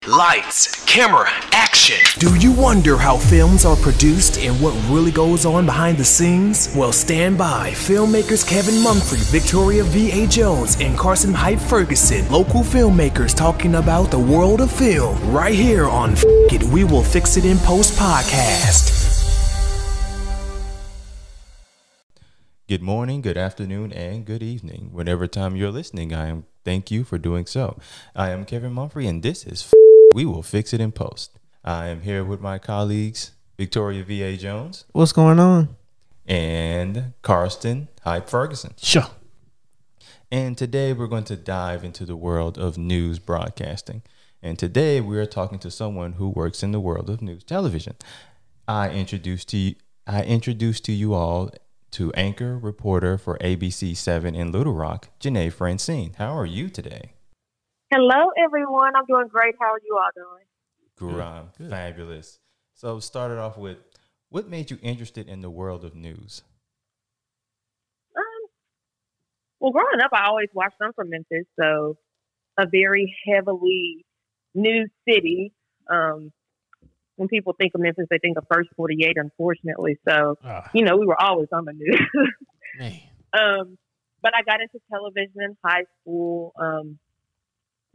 Lights, camera, action. Do you wonder how films are produced and what really goes on behind the scenes? Well, stand by. Filmmakers Kevin Mumphrey, Victoria V.A. Jones, and Carson Hype Ferguson, local filmmakers talking about the world of film, right here on F It, We Will Fix It in Post podcast. Good morning, good afternoon, and good evening. Whenever time you're listening, thank you for doing so. I am Kevin Mumphrey, and this is We Will Fix It in Post. I am here with my colleagues, Victoria V.A. Jones. What's going on? And Carson Hype Ferguson. Sure. And today we're going to dive into the world of news broadcasting. And today we are talking to someone who works in the world of news television. I introduced to you all to anchor reporter for ABC 7 in Little Rock, Jeané Franseen. How are you today? Hello, everyone. I'm doing great. How are you all doing? Good. Fabulous. So started off with, what made you interested in the world of news? Well, growing up, I always watched them from Memphis, so a very heavily news city. When people think of Memphis, they think of First 48, unfortunately. So, we were always on the news. But I got into television in high school,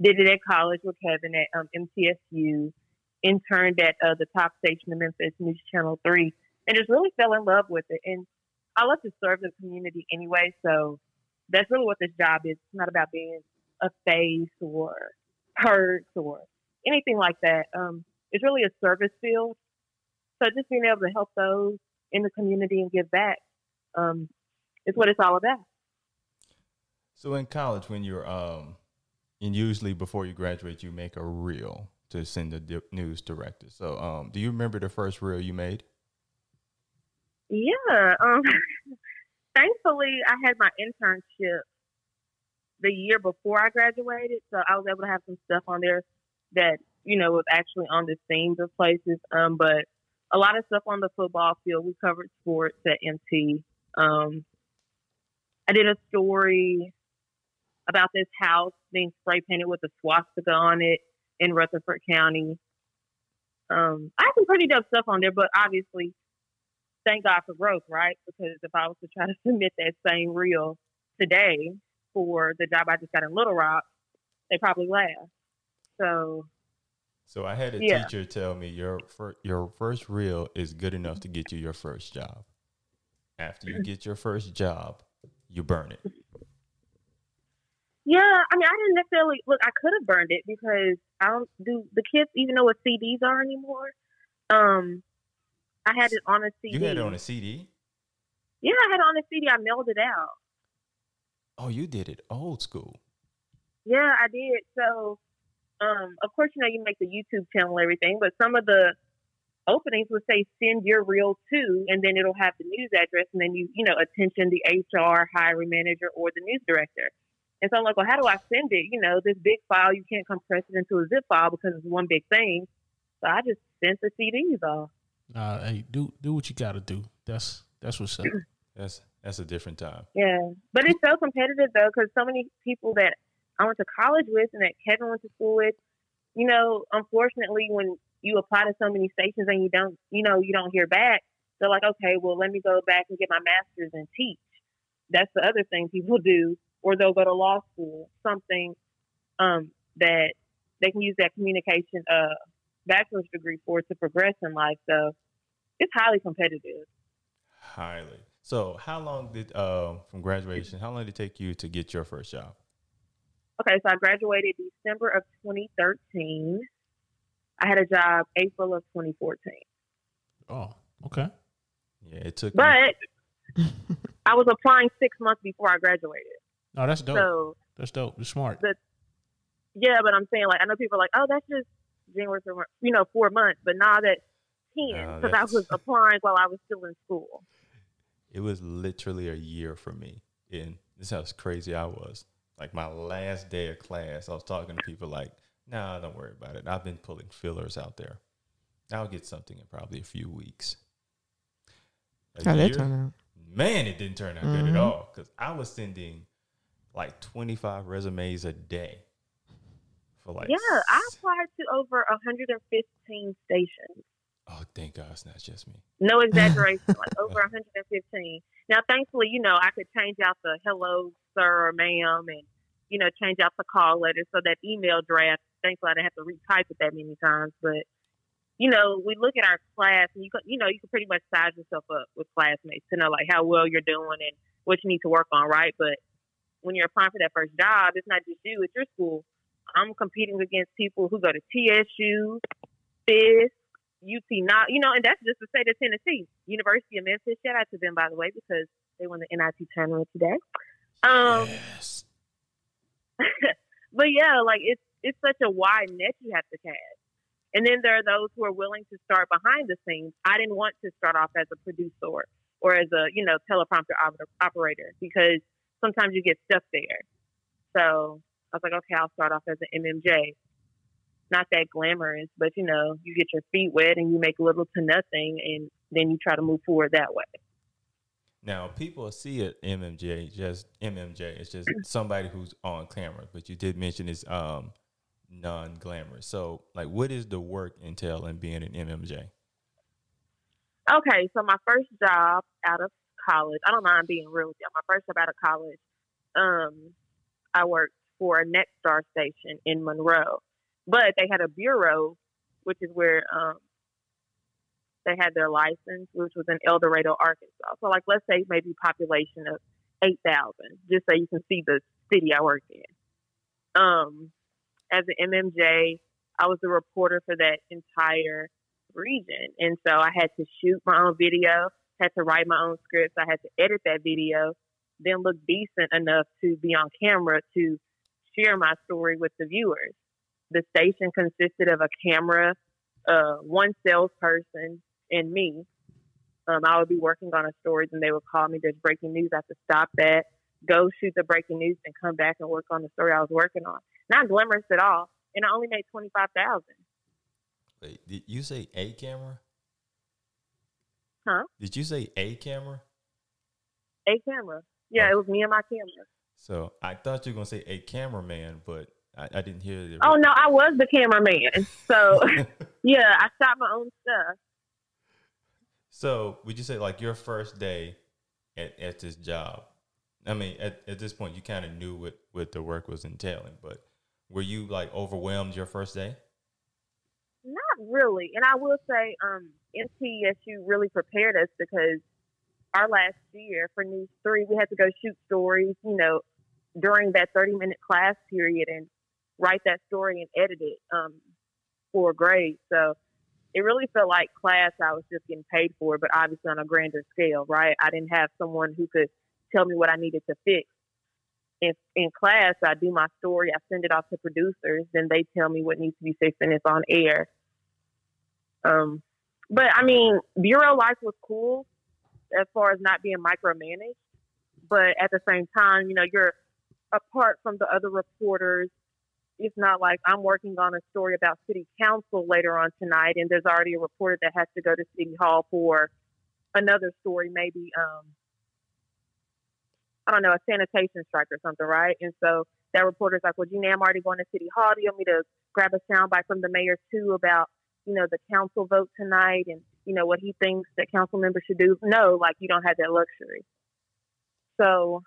did it at college with Kevin at MTSU, interned at the top station in Memphis, News Channel 3, and just really fell in love with it. And I love to serve the community anyway, so that's really what this job is. It's not about being a face or perks or anything like that. It's really a service field. So just being able to help those in the community and give back is what it's all about. So in college, when you're, and usually before you graduate, you make a reel to send the news director. So do you remember the first reel you made? Yeah. Thankfully, I had my internship the year before I graduated. So I was able to have some stuff on there that, was actually on the scenes of places. But a lot of stuff on the football field. We covered sports at MT. I did a story about this house being spray painted with a swastika on it in Rutherford County. I have some pretty dope stuff on there, but obviously, thank God for growth, right? Because if I was to try to submit that same reel today for the job I just got in Little Rock, they probably laugh. So I had a teacher tell me your first reel is good enough to get you your first job. After you get your first job, you burn it. Yeah, I didn't necessarily I could have burned it because do the kids even know what CDs are anymore? I had it on a CD. You had it on a CD? Yeah, I had it on a CD. I mailed it out. Oh, you did it old school. Yeah, I did. So, of course, you make the YouTube channel and everything, but some of the openings would say send your reel to, and then it'll have the news address, and then attention the HR, hiring manager, or the news director. And so I'm like, well, how do I send it? This big file, you can't compress it into a zip file because it's one big thing. So I just sent the CDs off. Hey, do what you got to do. That's what's up. That's a different time. Yeah, but it's so competitive though, because so many people that I went to college with and that Kevin went to school with, unfortunately, when you apply to so many stations and you don't hear back, they're like, okay, well, let me go back and get my master's and teach. That's the other thing people do, or they'll go to law school, something that they can use that communication bachelor's degree for to progress in life. So it's highly competitive. Highly. So how long did, from graduation, how long did it take you to get your first job? Okay, so I graduated December of 2013. I had a job April of 2014. Oh, okay. Yeah, it took But I was applying 6 months before I graduated. Oh, that's dope. So, that's dope. You're smart. But I'm saying, I know people are like, oh, that's just January, 4 months. But now that's 10 because I was applying while I was still in school. It was literally a year for me. And this is how crazy I was. Like my last day of class, I was talking to people like, nah, don't worry about it. I've been pulling fillers out there. I'll get something in probably a few weeks. How did that turn out? Man, it didn't turn out good at all because I was sending like 25 resumes a day for like. Yeah, I applied to over 115 stations. Oh, thank God it's not just me. No exaggeration, like over 115. Now, thankfully, I could change out the hello, sir or ma'am, and, change out the call letters. So that email draft, thankfully, I didn't have to retype it that many times. But, we look at our class, and you can pretty much size yourself up with classmates to know, like, how well you're doing and what you need to work on, right? But when you're applying for that first job, it's not just you, it's your school. I'm competing against people who go to TSU, FISC, UT, not, and that's just the state of Tennessee. University of Memphis, shout out to them, by the way, because they won the NIT tournament today. Yes. But yeah, like it's such a wide net you have to cast. And then there are those who are willing to start behind the scenes. I didn't want to start off as a producer or as a, teleprompter operator, because sometimes you get stuck there. So I was like, okay, I'll start off as an MMJ. Not that glamorous, but you get your feet wet and you make little to nothing, and then you try to move forward that way. Now, people see it MMJ, it's just somebody who's on camera, but you did mention it's non-glamorous. So, like, what is the work entail in being an MMJ? Okay, so my first job out of college, I don't mind being real with you. My first job out of college, I worked for a Nexstar station in Monroe, but they had a bureau, which is where they had their license, which was in El Dorado, Arkansas. So, like, let's say maybe population of 8,000, just so you can see the city I worked in. As an MMJ, I was the reporter for that entire region. And so I had to shoot my own video, had to write my own scripts. I had to edit that video, then look decent enough to be on camera to share my story with the viewers. The station consisted of a camera, one salesperson, and me. I would be working on a story, and they would call me, there's breaking news. I have to stop that, go shoot the breaking news, and come back and work on the story I was working on. Not glamorous at all. And I only made $25,000. Wait, did you say a camera? Huh? Did you say a camera? A camera. Yeah, It was me and my camera. So I thought you were going to say a cameraman, but I didn't hear it. Oh, no, I was the cameraman. So, yeah, I shot my own stuff. So would you say, like, your first day at this job, I mean, at this point, you kind of knew what the work was entailing, but were you, like, overwhelmed your first day? Not really. And I will say MTSU really prepared us, because our last year for News 3, we had to go shoot stories, during that 30-minute class period and write that story and edit it for a grade. So it really felt like class I was just getting paid for, but obviously on a grander scale, right? I didn't have someone who could tell me what I needed to fix. In class, I do my story, I send it off to producers, then they tell me what needs to be fixed, and it's on air. But I mean, bureau life was cool as far as not being micromanaged, but at the same time, you're apart from the other reporters. It's not like I'm working on a story about city council later on tonight, and there's already a reporter that has to go to City Hall for another story, maybe, I don't know, a sanitation strike or something, right? And so that reporter's like, well, Jeané, I'm already going to City Hall. Do you want me to grab a soundbite from the mayor, too, about, the council vote tonight and, what he thinks that council members should do? No, like, you don't have that luxury. So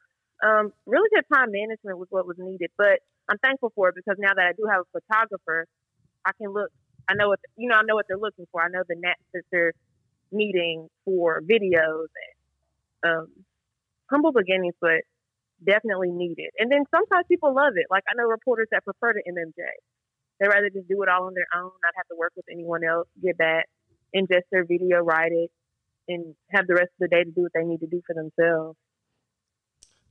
really good time management was what was needed. But I'm thankful for it, because now that I do have a photographer, I can look. I know what they're looking for. I know the nets that they're needing for videos. And humble beginnings, but definitely needed. And then sometimes people love it. Like, I know reporters that prefer to MMJ. They rather just do it all on their own, not have to work with anyone else, get back, ingest their video, write it, and have the rest of the day to do what they need to do for themselves.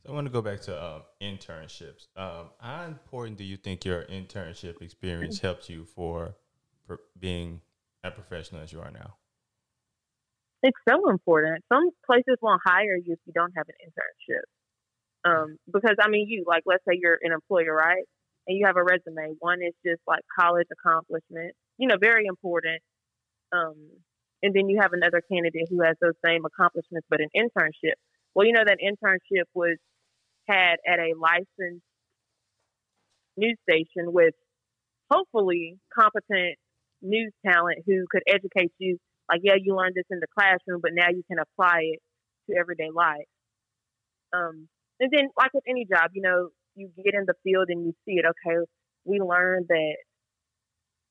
So I want to go back to internships. How important do you think your internship experience helped you for being a professional as you are now? It's so important. Some places won't hire you if you don't have an internship. Because, I mean, let's say you're an employer, right? And you have a resume. One is just like college accomplishments, very important. And then you have another candidate who has those same accomplishments, but an internship. Well, that internship was had at a licensed news station with hopefully competent news talent who could educate you. Like, yeah, you learned this in the classroom, but now you can apply it to everyday life. And then, like with any job, you get in the field and you see it. Okay, we learned that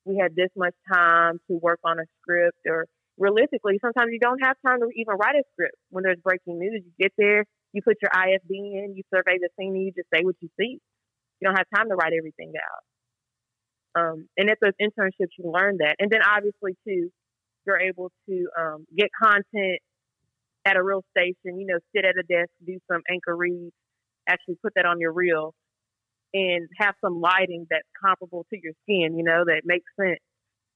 we had this much time to work on a script, or realistically, sometimes you don't have time to even write a script. When there's breaking news, you get there, you put your IFB in, you survey the scene, and you just say what you see. You don't have time to write everything out. And at those internships, you learn that. And then obviously, too, you're able to get content at a real station, sit at a desk, do some anchor reads, actually put that on your reel, and have some lighting that's comparable to your skin, that makes sense.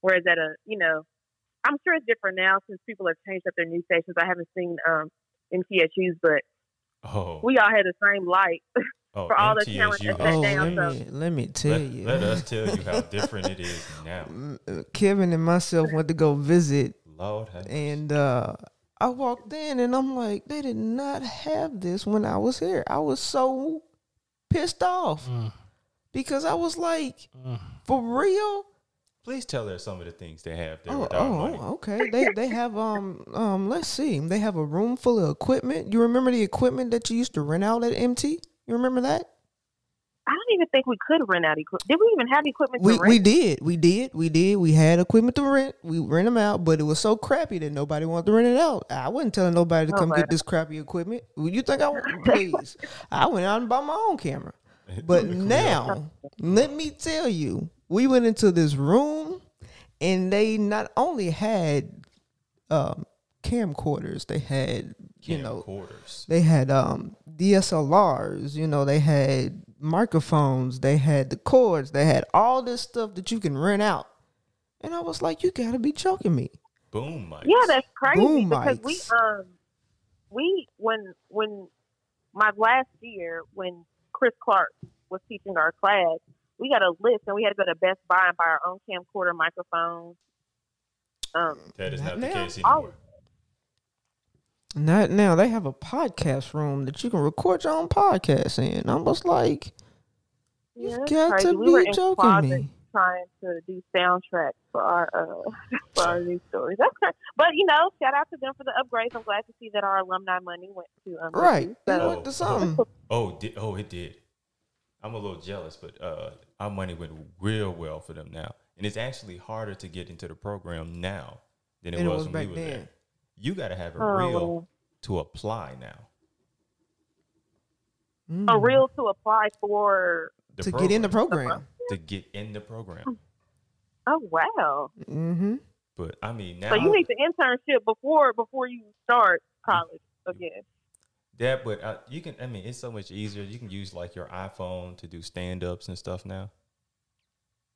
Whereas at I'm sure it's different now since people have changed up their news stations. I haven't seen MTSU's, but we all had the same light for all the talent that sat down. Let me tell you. Let us tell you how different it is now. Kevin and myself went to go visit, Lord have mercy. and I walked in and I'm like, they did not have this when I was here. I was so pissed off because I was like, for real? Please tell us some of the things they have there. Okay. They have let's see. They have a room full of equipment. You remember the equipment that you used to rent out at MT? You remember that? I don't even think we could rent out equipment. Did we even have equipment to rent? We did. We had equipment to rent. We rent them out, but it was so crappy that nobody wanted to rent it out. I wasn't telling nobody to come get this crappy equipment. You think I want? Please. I went out and bought my own camera. But now, let me tell you, we went into this room and they not only had camcorders, they had they had DSLRs, they had microphones, they had the cords, they had all this stuff that you can rent out. And I was like, you gotta be joking me. Boom mics. Yeah, that's crazy. Boom because mics. we when my last year, when Chris Clark was teaching our class, we got a list and we had to go to Best Buy and buy our own camcorder microphones. That is not the case anymore. Not now. They have a podcast room that you can record your own podcast in. I was like, you got to be joking me. Trying to do soundtracks for our news stories. That's great. But shout out to them for the upgrades. I'm glad to see that our alumni money went to right. It went to something. It did. I'm a little jealous, but our money went real well for them now, and it's actually harder to get into the program now than it was when we were there. You got to have a reel to apply now. A reel to apply for get in the program. To get in the program. Oh wow! Mm-hmm. But I mean, now so you need the internship before you start college again. Yeah, but you can. I mean, it's so much easier. You can use like your iPhone to do stand-ups and stuff now.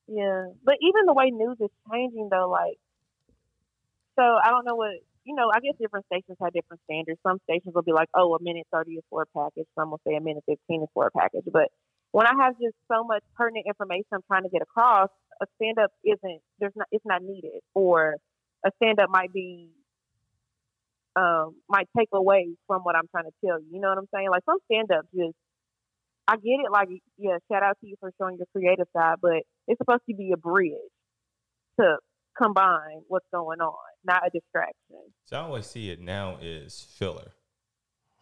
Yeah, but even the way news is changing, though, so I don't know what I guess different stations have different standards. Some stations will be like, "Oh, 1:30 is for a package." Some will say 1:15 is for a package. But when I have just so much pertinent information I'm trying to get across, a stand-up it's not needed, or a stand-up might take away from what I'm trying to tell you. You know what I'm saying? Like some stand-ups I get it. Like, yeah, shout out to you for showing your creative side, but it's supposed to be a bridge to combine what's going on, not a distraction. So I always see it now as filler.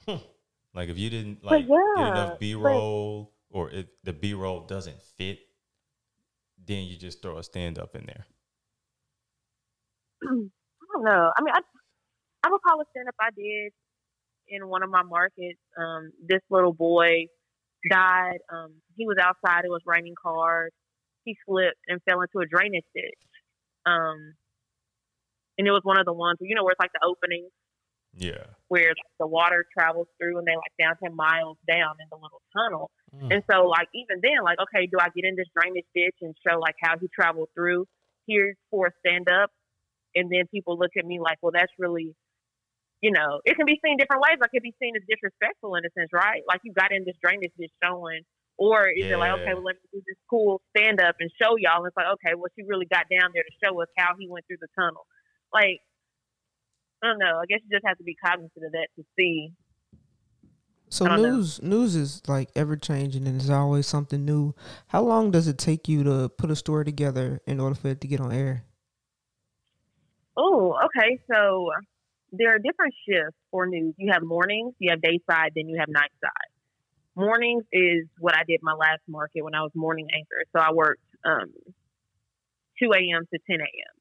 Like if you didn't get enough B-roll, or if the B-roll doesn't fit, then you just throw a stand-up in there. I don't know. I mean, I recall a stand-up I did in one of my markets. This little boy died. He was outside. It was raining hard. He slipped and fell into a drainage ditch. And it was one of the ones where it's like the openings. Yeah. Where the water travels through and they down 10 miles down in the little tunnel. And so even then, okay, do I get in this drainage ditch and show how he traveled through here for a stand-up? And then people look at me like, well, that's really, it can be seen different ways. Like it can be seen as disrespectful in a sense, right? Like you got in this drainage ditch showing, or is it like, okay, well, let me do this cool stand-up and show y'all. And it's like, okay, well, she really got down there to show us how he went through the tunnel. Like, I don't know. I guess you just have to be cognizant of that to see So news is like ever changing, and there's always something new. How long does it take you to put a story together in order for it to get on air? Oh, okay. So there are different shifts for news. You have mornings, you have day side, then you have night side. Mornings is what I did my last market when I was morning anchor. So I worked 2 a.m. to 10 a.m.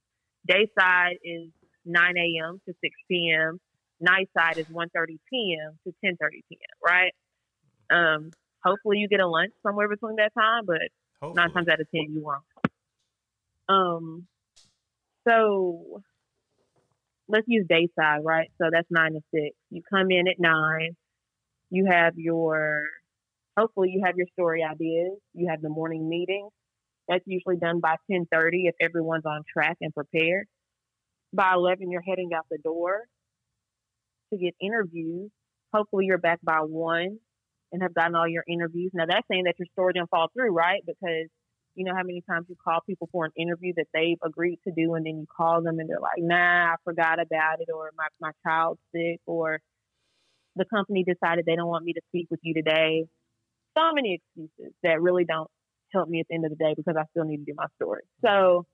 Day side is 9 a.m. to 6 p.m. Night side is 1:30 p.m. to 10:30 p.m. Right? Hopefully you get a lunch somewhere between that time, but Hopefully. 9 times out of 10 you won't. So let's use day side, right? So that's 9 to 6. You come in at 9. You have hopefully you have your story ideas. You have the morning meeting. That's usually done by 10:30 if everyone's on track and prepared. By 11, you're heading out the door to get interviews. Hopefully you're back by 1 and have gotten all your interviews. Now that's saying that your story didn't fall through, right? Because you know how many times you call people for an interview that they've agreed to do, and then you call them and they're like, nah, I forgot about it, or my child's sick, or the company decided they don't want me to speak with you today. So many excuses that really don't help me at the end of the day because I still need to do my story. So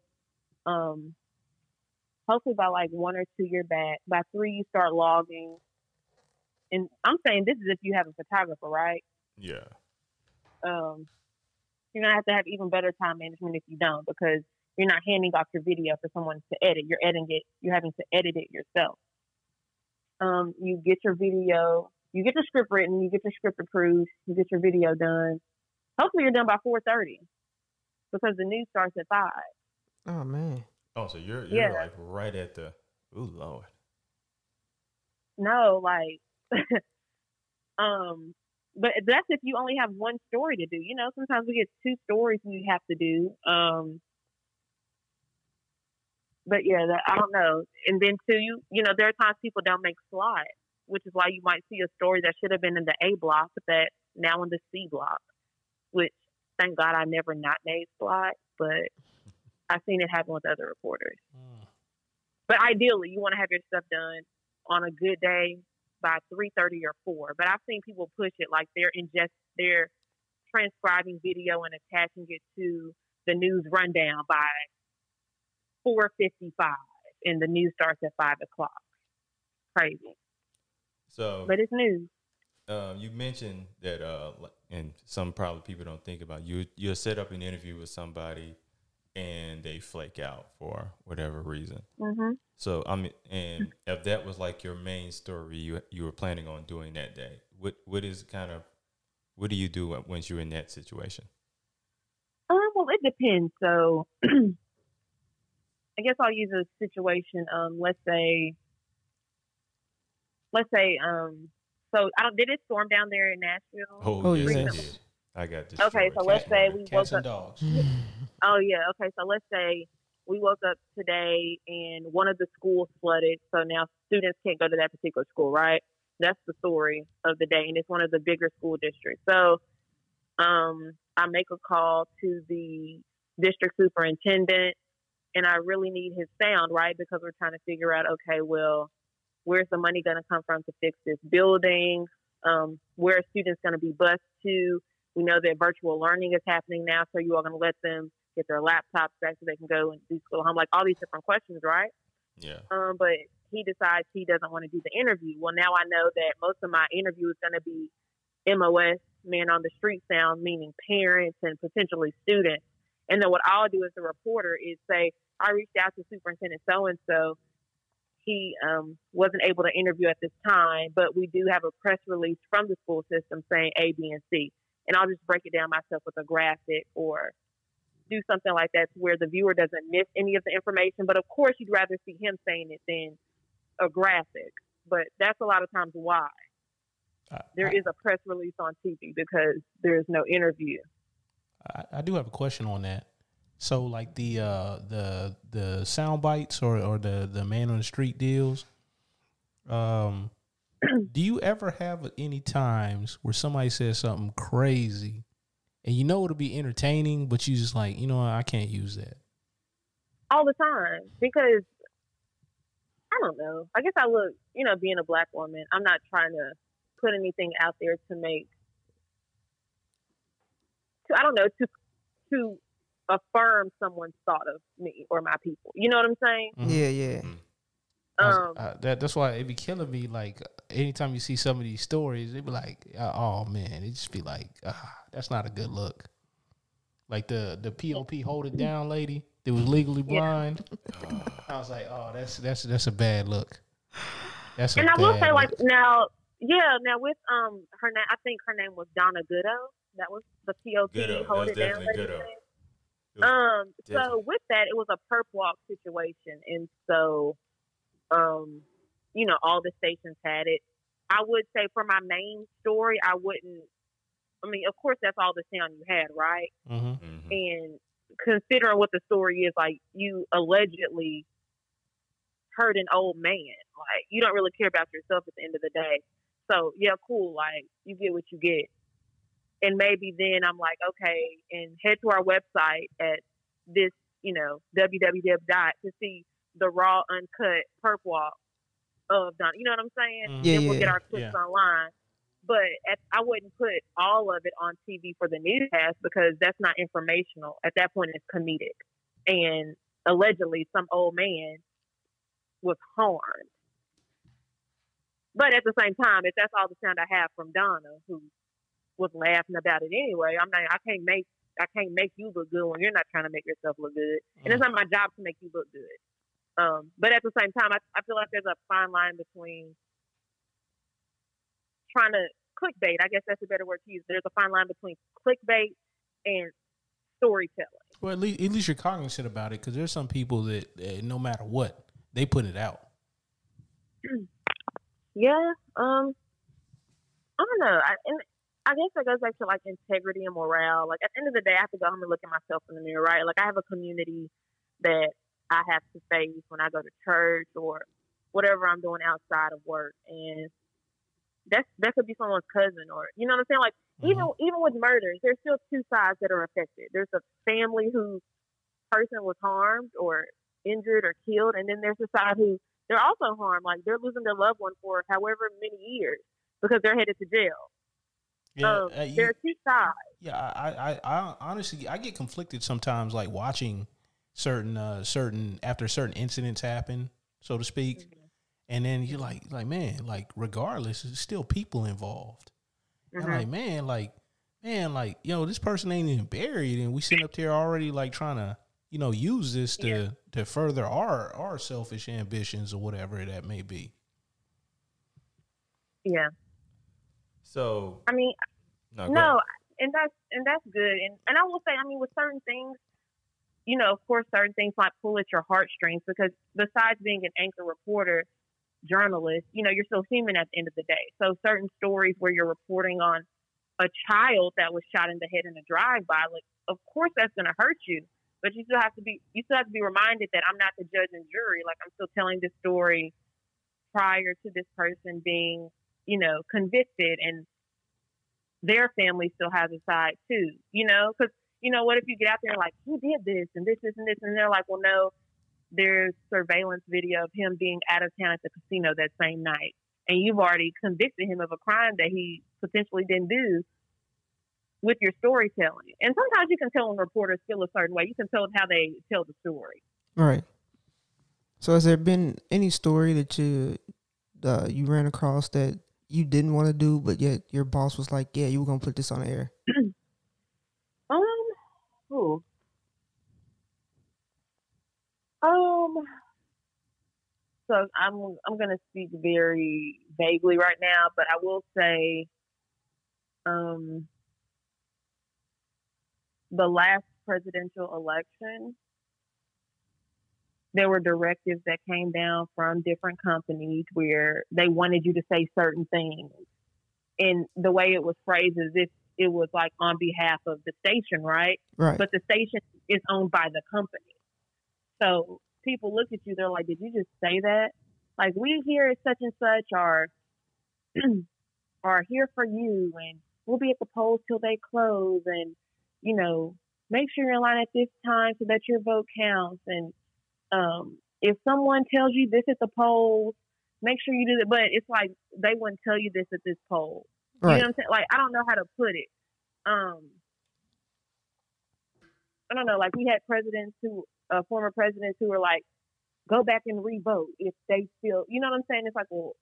hopefully by like 1 or 2 you're back. By 3 you start logging. And I'm saying this is if you have a photographer, right? Yeah. You're going to have even better time management if you don't, because you're not handing off your video for someone to edit. You're editing it. You're having to edit it yourself. You get your video, you get the script written, you get your script approved, you get your video done. Hopefully you're done by 4:30 because the news starts at 5. Oh man. Oh, so you're like right at the, ooh, Lord. No, like, but that's if you only have one story to do. You know, sometimes we get 2 stories we have to do. But yeah, I don't know. And then too, you know, there are times people don't make slides, which is why you might see a story that should have been in the A block, but that now in the C block. Which, thank God, I never not made slides, but I've seen it happen with other reporters. But ideally, you want to have your stuff done on a good day by 3:30 or 4. But I've seen people push it like they're transcribing video and attaching it to the news rundown by 4:55, and the news starts at 5 o'clock. Crazy. So, but it's news. You mentioned that, and some probably people don't think about, you'll set up an interview with somebody and they flake out for whatever reason. Mm-hmm. So and if that was like your main story you were planning on doing that day, what do you do once you're in that situation? Well, it depends. So I guess I'll use a situation. Let's say, so did it storm down there in Nashville? Oh yes, it did. I got destroyed. Okay, so let's say we woke up. Dogs. Oh yeah, okay. So let's say we woke up today and one of the schools flooded, so now students can't go to that particular school, right? That's the story of the day, and it's one of the bigger school districts. So I make a call to the district superintendent, and I really need his sound, right? Because we're trying to figure out, okay, well, where's the money going to come from to fix this building? Where are students going to be bused to? We know that virtual learning is happening now, so you are going to let them get their laptops back so they can go and do school home, like all these different questions, right? Yeah. But he decides he doesn't want to do the interview. Well, now I know that most of my interview is going to be MOS, man on the street sound, meaning parents and potentially students. And then what I'll do as a reporter is say, I reached out to Superintendent so-and-so. He wasn't able to interview at this time, but we do have a press release from the school system saying A, B, and C. And I'll just break it down myself with a graphic or do something like that to where the viewer doesn't miss any of the information. But of course, you'd rather see him saying it than a graphic. But that's a lot of times why there is a press release on TV, because there's no interview. I do have a question on that. So like the sound bites or the man on the street deals, do you ever have any times where somebody says something crazy and you know it'll be entertaining, but you just like, you know, I can't use that? All the time, because I don't know. I guess I look, you know, being a black woman, I'm not trying to put anything out there to make, I don't know, to affirm someone's thought of me or my people. You know what I'm saying? Mm-hmm. Yeah. That's why it be killing me. Like anytime you see some of these stories, it be like, oh man, it just be like, that's not a good look. Like the POP hold it down lady that was legally blind. Yeah. I was like, oh, that's a bad look. That's and a I will bad say, like, look. now with her name, I think her name was Donna Goodo. That was the POP Goodo. hold That was it down definitely lady. Goodo. So with that, it was a perp walk situation, and so, you know, all the stations had it. I would say for my main story, I wouldn't. I mean, of course, that's all the sound you had, right? Mm-hmm. Mm-hmm. And considering what the story is, like, you allegedly hurt an old man. Like, you don't really care about yourself at the end of the day. So, yeah, cool. Like, you get what you get. And maybe then I'm like, okay, and head to our website at this, you know, www. to see the raw, uncut perp walk of Don. You know what I'm saying? Mm-hmm. Then we'll get our clips Yeah. online. But I wouldn't put all of it on TV for the newscast because that's not informational. At that point, it's comedic. And allegedly, some old man was harmed. But at the same time, if that's all the sound I have from Donna, who was laughing about it anyway, I can't make you look good when you're not trying to make yourself look good. And it's not my job to make you look good. But at the same time, I feel like there's a fine line between trying to clickbait. I guess that's a better word to use. There's a fine line between clickbait and storytelling. Well, at least you're cognizant about it, because there's some people that no matter what, they put it out. Yeah. I don't know. I guess that goes back to like integrity and morale. Like at the end of the day, I have to go home and look at myself in the mirror, right? Like I have a community that I have to face when I go to church or whatever I'm doing outside of work, and that could be someone's cousin, or you know what I'm saying. Like even with murders, there's still two sides that are affected. There's a family whose person was harmed or injured or killed, and then there's the side who they're also harmed. Like they're losing their loved one for however many years because they're headed to jail. Yeah, there are two sides. Yeah, I honestly I get conflicted sometimes, like watching certain after certain incidents happen, so to speak, and then you're like man, like regardless, there's still people involved. And like man, yo, this person ain't even buried, and we sitting up here already like trying to use this to further our selfish ambitions or whatever that may be. Yeah. So I mean, no, and that's good. And I will say, I mean, with certain things, of course, certain things might pull at your heartstrings because besides being an anchor reporter, journalist, you're still human at the end of the day. So certain stories where you're reporting on a child that was shot in the head in a drive-by, like, of course, that's going to hurt you. But you still have to be reminded that I'm not the judge and jury. Like I'm still telling this story prior to this person being, convicted, and their family still has a side too, because, what if you get out there like, he did this and this, and this, and they're like, well, no, there's surveillance video of him being out of town at the casino that same night. And you've already convicted him of a crime that he potentially didn't do with your storytelling. And sometimes you can tell when reporters feel a certain way. You can tell how they tell the story. Right. So has there been any story that you ran across that you didn't want to do, but yet your boss was like, yeah, you were going to put this on the air? So I'm going to speak very vaguely right now, but I will say, the last presidential election, there were directives that came down from different companies where they wanted you to say certain things. And the way it was phrased is if it was like on behalf of the station, right? Right. But the station is owned by the company. So people look at you, they're like, did you just say that? Like, we here at such and such are here for you, and we'll be at the polls till they close, and, make sure you're in line at this time so that your vote counts. And if someone tells you this at the polls, make sure you do that. But it's like they wouldn't tell you this at this poll. You Right. know what I'm saying? Like, I don't know how to put it. I don't know. Like, we had former presidents who were like, go back and re-vote if they feel, you know what I'm saying? It's like, well,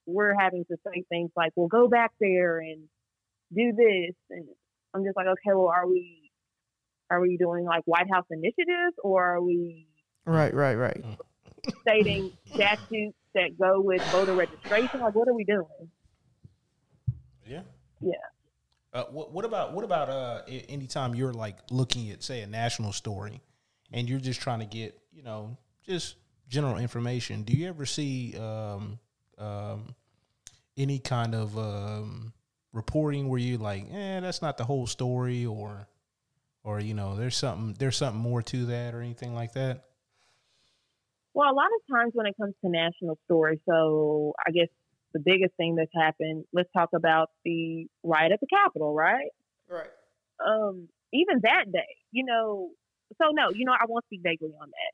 we're having to say things like, well, go back there and do this. And I'm just like, okay, well, are we doing like White House initiatives, or are we Right. stating statutes that go with voter registration? Like, what are we doing? Yeah. Yeah. What about anytime you're like looking at, say, a national story, and you're just trying to get, just general information? Do you ever see any kind of reporting where you like, that's not the whole story, or there's something more to that, or anything like that? Well, a lot of times when it comes to national stories, so I guess the biggest thing that's happened, let's talk about the riot at the Capitol, right? Right. Even that day, so no, I won't speak vaguely on that.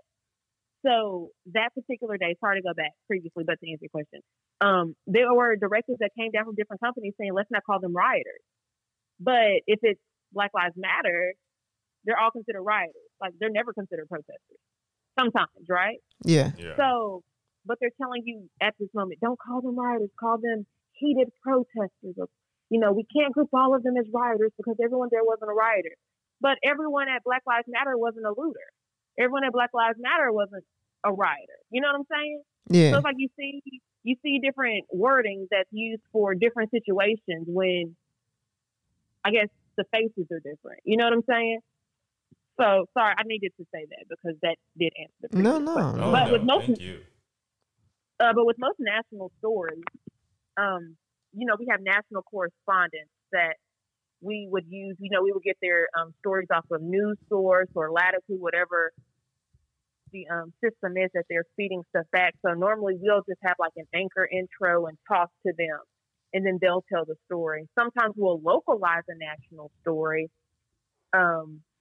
So that particular day, sorry to go back previously, but to answer your question, there were directives that came down from different companies saying, let's not call them rioters. But if it's Black Lives Matter, they're all considered rioters. Like, they're never considered protesters. Sometimes, right? Yeah. So, but they're telling you at this moment, don't call them rioters, call them heated protesters. Or, we can't group all of them as rioters because everyone there wasn't a rioter. But everyone at Black Lives Matter wasn't a looter. Everyone at Black Lives Matter wasn't a rioter. You know what I'm saying? Yeah. So it's like you see different wording that's used for different situations when, I guess, the faces are different. You know what I'm saying? So, sorry, I needed to say that because that did answer the previous question. Oh, But no, with most, thank you. but with most national stories, we have national correspondents that we would use. We would get their stories off of News Source or Latitude, whatever the system is that they're feeding stuff back. So normally we'll just have like an anchor intro and talk to them, and then they'll tell the story. Sometimes we'll localize a national story.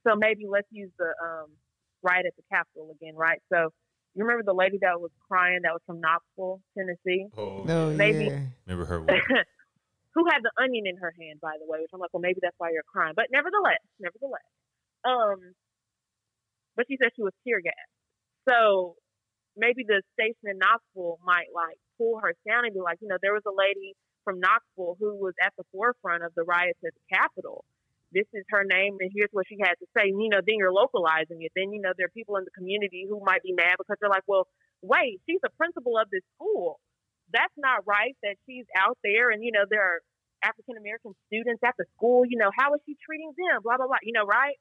So maybe let's use the riot at the Capitol again, right? So you remember the lady that was crying that was from Knoxville, Tennessee? Oh, No, Maybe. yeah. Remember her voice? Who had the onion in her hand, by the way, which I'm like, well, maybe that's why you're crying. But nevertheless. But she said she was tear gassed. So maybe the station in Knoxville might like pull her sound and be like, there was a lady from Knoxville who was at the forefront of the riots at the Capitol. This is her name, and here's what she had to say. Then you're localizing it. Then, there are people in the community who might be mad because they're like, well, wait, she's the principal of this school. That's not right that she's out there, and, there are African-American students at the school. How is she treating them? Blah, blah, blah, right?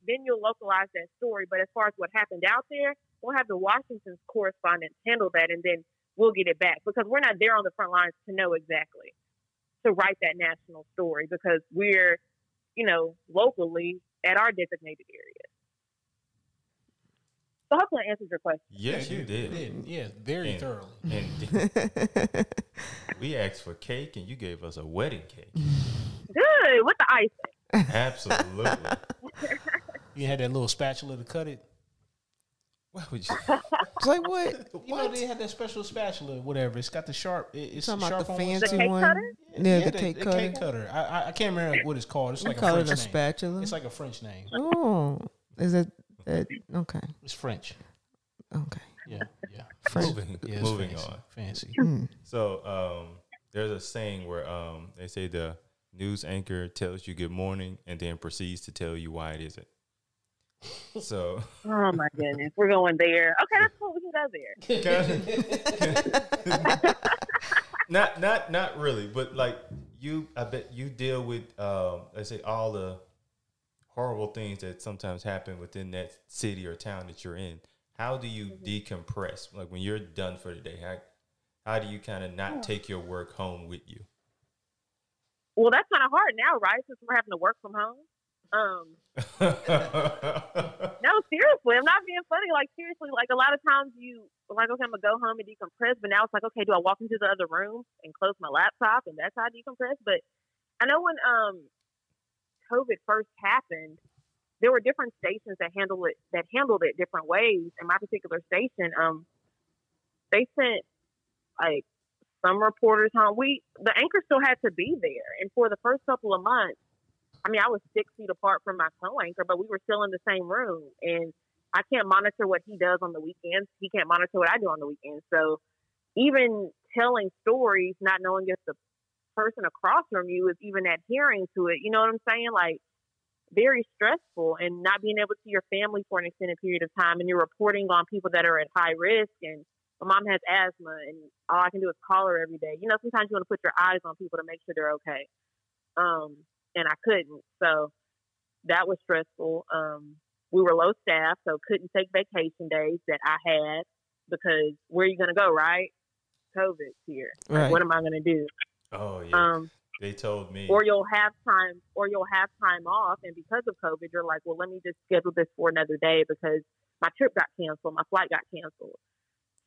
Then you'll localize that story. But as far as what happened out there, we'll have the Washington correspondents handle that, and then we'll get it back because we're not there on the front lines to know exactly, to write that national story because we're, locally at our designated area. So hopefully that answers your question. Yes, you did. Yeah, very thoroughly. And we asked for cake, and you gave us a wedding cake. Good, with the icing. Absolutely. You had that little spatula to cut it? Why would you? It's like what? They had that special spatula, whatever. It's got the sharp. It's Talking sharp about the on one The fancy side. cake one. cutter? Yeah, the the cake cutter. cake cutter. I can't remember what it's called. It's We like a call French it a name. spatula. It's like a French name. Oh, is it? Okay. It's French. Okay. Yeah. French. Yeah, it's Moving fancy. on. Fancy. So there's a saying where they say the news anchor tells you good morning and then proceeds to tell you why it isn't. So Oh my goodness, we're going there. Okay, that's cool. We can go there. not really, but like I bet you deal with let's say all the horrible things that sometimes happen within that city or town that you're in. How do you decompress? Like when you're done for the day, how do you kind of not take your work home with you? Well, that's kind of hard now, right? Since we're having to work from home. No, seriously, I'm not being funny. Like, seriously, like a lot of times you like, okay, I'm gonna go home and decompress, but now it's like, okay, do I walk into the other room and close my laptop and that's how I decompress? But I know when COVID first happened, there were different stations that handled it different ways. And my particular station, they sent like some reporters, the anchor still had to be there. And for the first couple of months, I mean, I was 6 feet apart from my co-anchor, but we were still in the same room. And I can't monitor what he does on the weekends. He can't monitor what I do on the weekends. So even telling stories, not knowing if the person across from you is even adhering to it, you know what I'm saying? Like, very stressful, and not being able to see your family for an extended period of time, and you're reporting on people that are at high risk. And my mom has asthma, and all I can do is call her every day. You know, sometimes you want to put your eyes on people to make sure they're okay. And I couldn't. So that was stressful. We were low staff, so couldn't take vacation days that I had, because where are you going to go, right? COVID's here. Right. Like, what am I going to do? Oh, yeah. They told me. Or you'll have time off, and because of COVID, you're like, well, let me just schedule this for another day because my trip got canceled, my flight got canceled.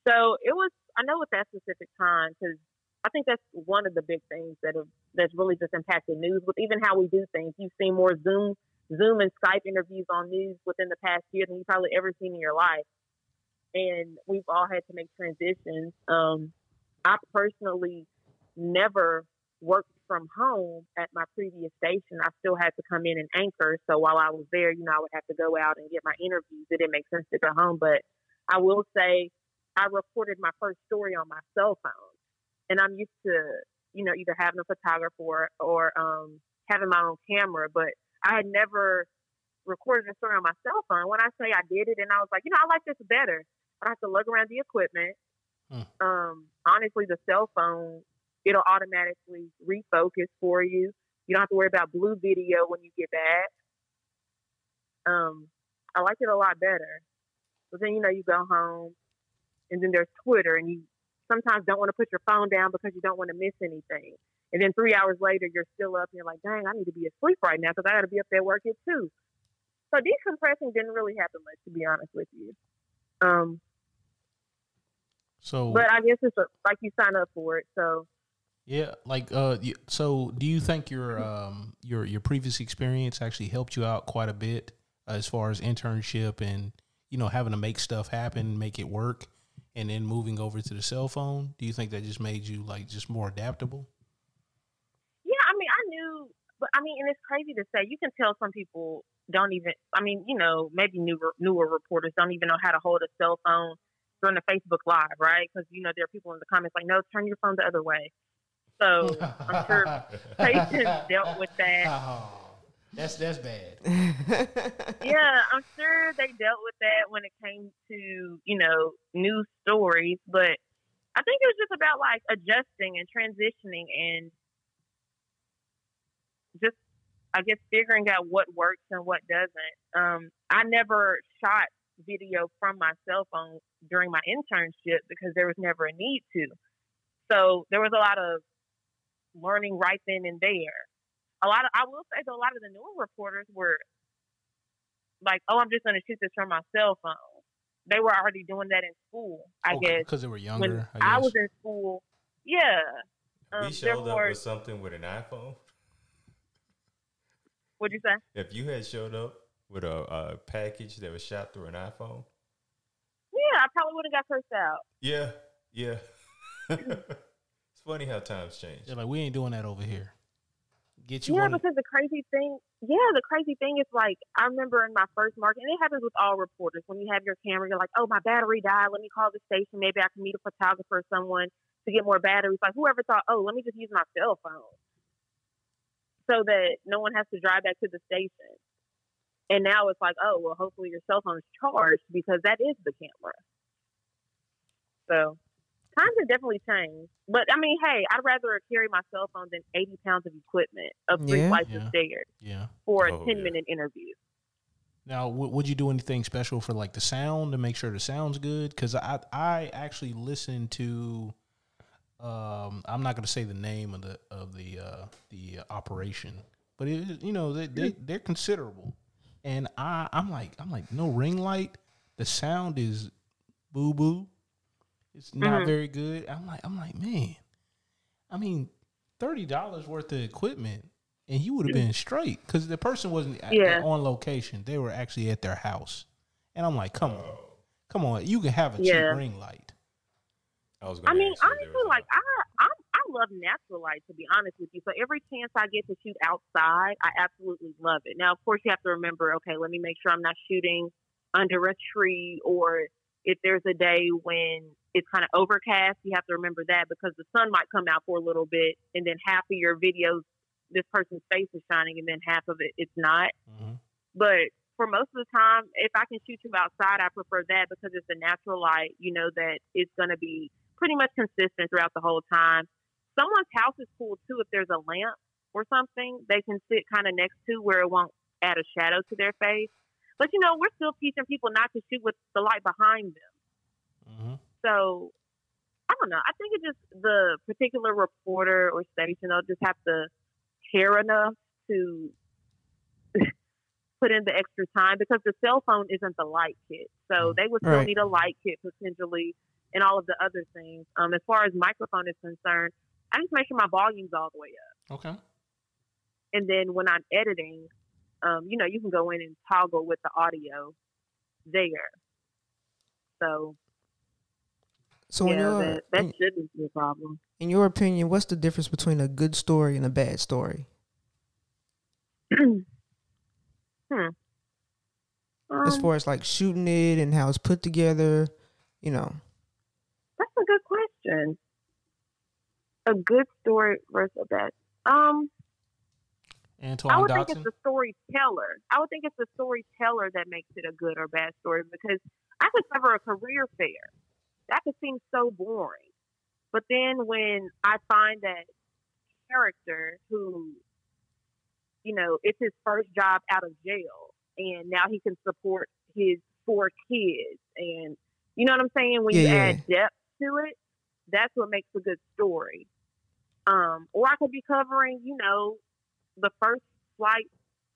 So I know at that specific time, because I think that's one of the big things that's really just impacted news, with even how we do things. You've seen more Zoom and Skype interviews on news within the past year than you've probably ever seen in your life. And we've all had to make transitions. I personally never worked from home at my previous station. I still had to come in and anchor. So while I was there, I would have to go out and get my interviews. It didn't make sense to go home. But I will say I reported my first story on my cell phone. And I'm used to, either having a photographer or having my own camera. But I had never recorded a story on my cell phone. When I say I did it, and I was like, I like this better. I don't have to lug around the equipment. Honestly, the cell phone, it'll automatically refocus for you. You don't have to worry about blue video when you get back. I like it a lot better. But then, you go home, and then there's Twitter, and you sometimes don't want to put your phone down because you don't want to miss anything. And then 3 hours later, you're still up, and you're like, dang, I need to be asleep right now because I got to be up there working too. So decompressing didn't really happen much, to be honest with you. But I guess it's like you sign up for it, so. Yeah, so do you think your previous experience actually helped you out quite a bit as far as internship and, having to make stuff happen, make it work, and then moving over to the cell phone? Do you think that just made you just more adaptable? Yeah, I mean, I knew, but and it's crazy to say, you can tell some people don't even, maybe newer reporters don't even know how to hold a cell phone during the Facebook Live, right? Because, there are people in the comments like, no, turn your phone the other way. So I'm sure patients dealt with that. Oh, that's bad. Yeah, I'm sure they dealt with that when it came to, news stories. But I think it was just about adjusting and transitioning and just, I guess, figuring out what works and what doesn't. I never shot video from my cell phone during my internship because there was never a need to. So there was a lot of learning right then and there. I will say that a lot of the newer reporters were like, oh, I'm just going to shoot this from my cell phone. They were already doing that in school, I guess. Because they were younger, when I was in school, yeah. We showed up with something with an iPhone. What'd you say? If you had showed up with a package that was shot through an iPhone. Yeah, I probably would have got cursed out. Yeah. It's funny how times change. They're like, we ain't doing that over here. Get you because the crazy thing is I remember in my first market, and it happens with all reporters, when you have your camera, you're like, oh, my battery died. Let me call the station. Maybe I can meet a photographer or someone to get more batteries. Like, whoever thought, oh, let me just use my cell phone so that no one has to drive back to the station. And now it's like, oh, well, hopefully your cell phone is charged because that is the camera. So times have definitely changed. But, hey, I'd rather carry my cell phone than 80 pounds of equipment up 3 flights of stairs for a 10-minute interview. Now, would you do anything special for, the sound to make sure the sound's good? Because I actually listened to, I'm not going to say the name of the operation, but they're considerable. And I'm like, no ring light. The sound is boo boo. It's not very good. I'm like, man. $30 worth of equipment, and you would have been straight because the person wasn't on location. They were actually at their house, and I'm like, come on, you can have a cheap ring light. I mean, honestly, like I love natural light, to be honest with you. So every chance I get to shoot outside, I absolutely love it. Now, of course, you have to remember, okay, let me make sure I'm not shooting under a tree, or if there's a day when it's kind of overcast, you have to remember that, because the sun might come out for a little bit, and then half of your videos, this person's face is shining, and then half of it, it's not. Mm-hmm. But for most of the time, if I can shoot you outside, I prefer that, because it's a natural light. You know that it's going to be pretty much consistent throughout the whole time. Someone's house is cool too if there's a lamp or something they can sit kind of next to where it won't add a shadow to their face. But you know, we're still teaching people not to shoot with the light behind them. Mm-hmm. So I don't know. I think it's just the particular reporter or station, they'll just have to care enough to put in the extra time, because the cell phone isn't the light kit. So they would still need a light kit potentially, and all of the other things. As far as microphone is concerned, I just make sure my volume's all the way up. Okay. And then when I'm editing, you know, you can go in and toggle with the audio there. So yeah, that shouldn't be a problem. In your opinion, what's the difference between a good story and a bad story? As far as like shooting it and how it's put together, you know. That's a good question. A good story versus a bad. Antoine I would Dotson? think it's the storyteller. I would think it's the storyteller that makes it a good or bad story, because I could cover a career fair. That could seem so boring. But then when I find that character who, you know, it's his first job out of jail, and now he can support his 4 kids, and you know what I'm saying? When you add depth to it, that's what makes a good story. Or I could be covering, you know, the first flight,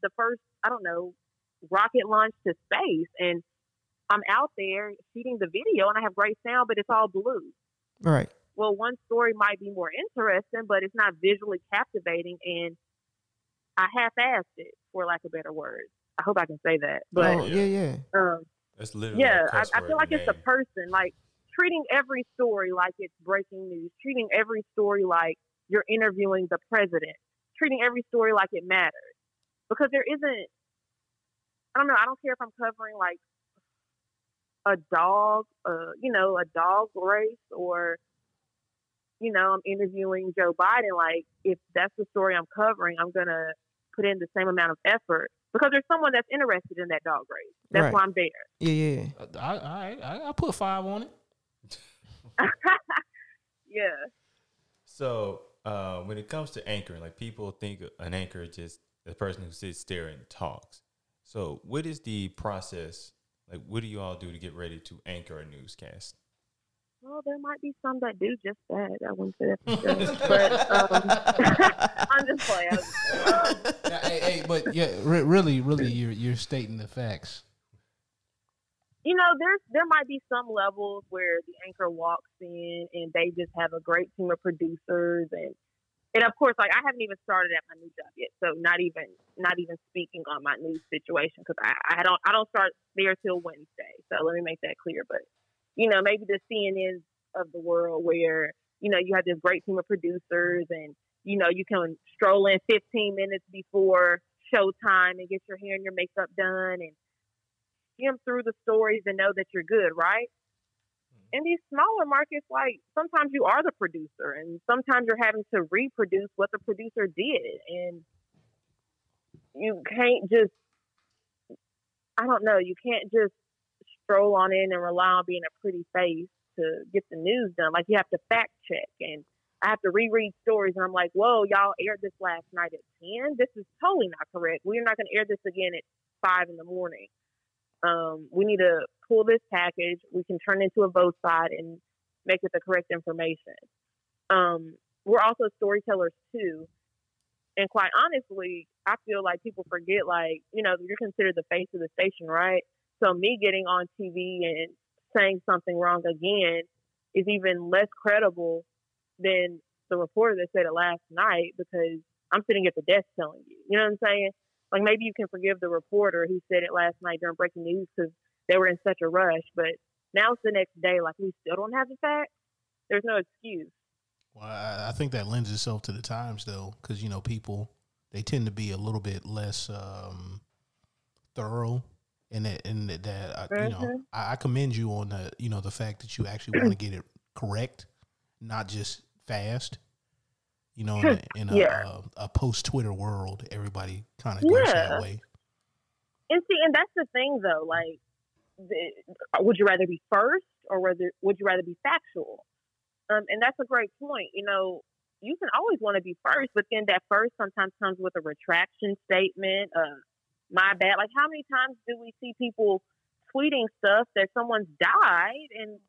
I don't know, rocket launch to space, and I'm out there shooting the video and I have great sound, but it's all blue. Right. Well, one story might be more interesting, but it's not visually captivating, and I half-assed it, for lack of better words. I hope I can say that. But that's literally I feel like it's the person, like treating every story like it's breaking news, treating every story like you're interviewing the president, treating every story like it matters. Because there isn't, I don't know, I don't care if I'm covering like a dog, you know, a dog race, or, you know, I'm interviewing Joe Biden. Like, if that's the story I'm covering, I'm going to put in the same amount of effort, because there's someone that's interested in that dog race. That's why I'm there. Yeah. I put 5 on it. Yeah. So when it comes to anchoring, like, people think an anchor is just the person who sits there and talks. So what is the process? Like, what do you all do to get ready to anchor a newscast? Well, there might be some that do just that. I wouldn't say that for sure. But I'm just playing. But yeah, really, you're stating the facts. You know, there might be some levels where the anchor walks in and they just have a great team of producers, and of course, like, I haven't even started at my new job yet, so not even speaking on my new situation, because I don't start there till Wednesday. So let me make that clear. But you know, maybe the CNNs of the world, where, you know, you have this great team of producers, and you know, you can stroll in 15 minutes before showtime and get your hair and your makeup done and skim through the stories and know that you're good, right? In these smaller markets, like, sometimes you are the producer, and sometimes you're having to reproduce what the producer did, and you can't just, I don't know, you can't just stroll on in and rely on being a pretty face to get the news done. Like, you have to fact check, and I have to reread stories, and I'm like, whoa, y'all aired this last night at 10? This is totally not correct. We're not going to air this again at 5 in the morning. We need to pull this package. We can turn into a both side and make it the correct information. We're also storytellers too. And quite honestly, I feel like people forget, like, you know, you're considered the face of the station, right? So me getting on TV and saying something wrong again is even less credible than the reporter that said it last night, because I'm sitting at the desk telling you. You know what I'm saying? Like, maybe you can forgive the reporter who said it last night during breaking news because they were in such a rush. But now it's the next day. Like, we still don't have the facts. There's no excuse. Well, I think that lends itself to the times, though, because, you know, people, they tend to be a little bit less thorough. You know, I commend you on the, you know, the fact that you actually want to get it correct, not just fast. You know, in a post-Twitter world, everybody kind of goes that way. And see, and that's the thing, though. Like, would you rather be first, or would you rather be factual? And that's a great point. You know, you can always want to be first, but then that first sometimes comes with a retraction statement. My bad. Like, how many times do we see people tweeting stuff that someone's died and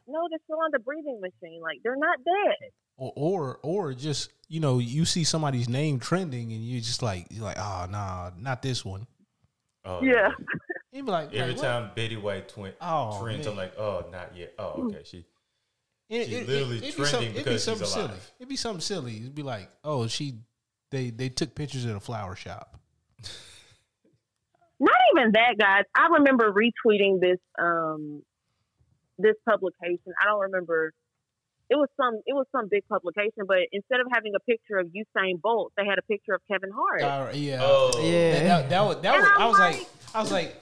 no, they're still on the breathing machine? Like, they're not dead. Or just, you know, you see somebody's name trending and you're like, oh, nah, not this one. Oh, yeah. You'd be like, every what? time Betty White trends, I'm like, oh, not yet. Oh, okay. She's literally trending because she's alive. Silly. It'd be something silly. It'd be like, oh, they took pictures at a flower shop. Not even that, guys. I remember retweeting this this publication. I don't remember. It was some big publication, but instead of having a picture of Usain Bolt, they had a picture of Kevin Hart. Yeah. Oh. Yeah. That was. I was like,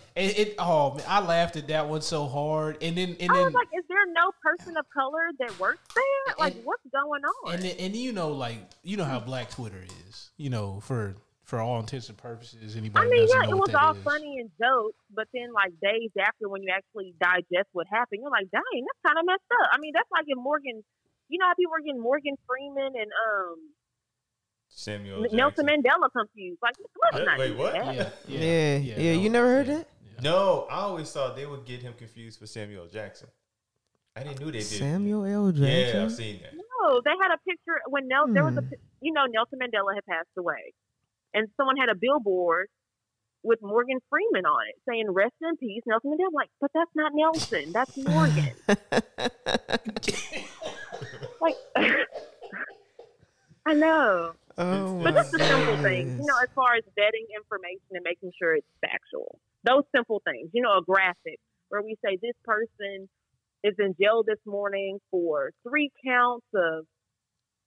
oh man, I laughed at that one so hard, and then I was like, is there no person of color that works there? Like, what's going on? And you know, like, you know how Black Twitter is. You know, for all intents and purposes, anybody. I mean, doesn't yeah, know it what was that all is. funny and jokes, but then like days after, when you actually digest what happened, you're like, dang, that's kind of messed up. I mean, that's like if Morgan, you know how people were getting Morgan Freeman and Samuel Nelson Jackson. Mandela confused. Like, let's not Wait, do what? that. Yeah. You never heard that? No, I always thought they would get him confused for Samuel Jackson. I didn't know they did. Samuel L. Jackson. Yeah, I've seen that. No, they had a picture when there was Nelson Mandela had passed away, and someone had a billboard with Morgan Freeman on it saying "Rest in peace, Nelson Mandela." I'm like, but that's not Nelson. That's Morgan. Like, I know. Oh, but that's the simple things, you know, as far as vetting information and making sure it's factual. Those simple things, you know, a graphic where we say this person is in jail this morning for 3 counts of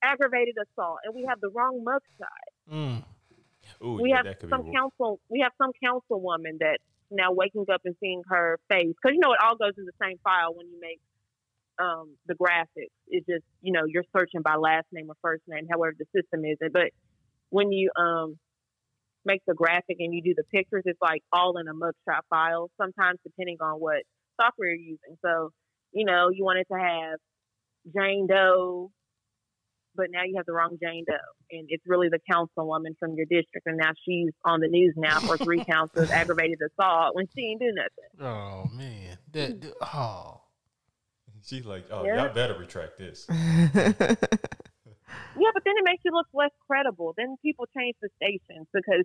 aggravated assault, and we have the wrong mugshot. Ooh, We yeah, have that could some be some councilwoman that's now waking up and seeing her face, because you know it all goes in the same file when you make the graphics. It's just, you know, you're searching by last name or first name, however the system is. But when you make the graphic and you do the pictures, it's like all in a mugshot file, sometimes depending on what software you're using. So, you know, you wanted to have Jane Doe, but now you have the wrong Jane Doe. And it's really the councilwoman from your district, and now she's on the news now for 3 counts of aggravated assault when she didn't do nothing. Oh, man. She's like, oh, y'all better retract this. Yeah, but then it makes you look less credible. Then people change the stations because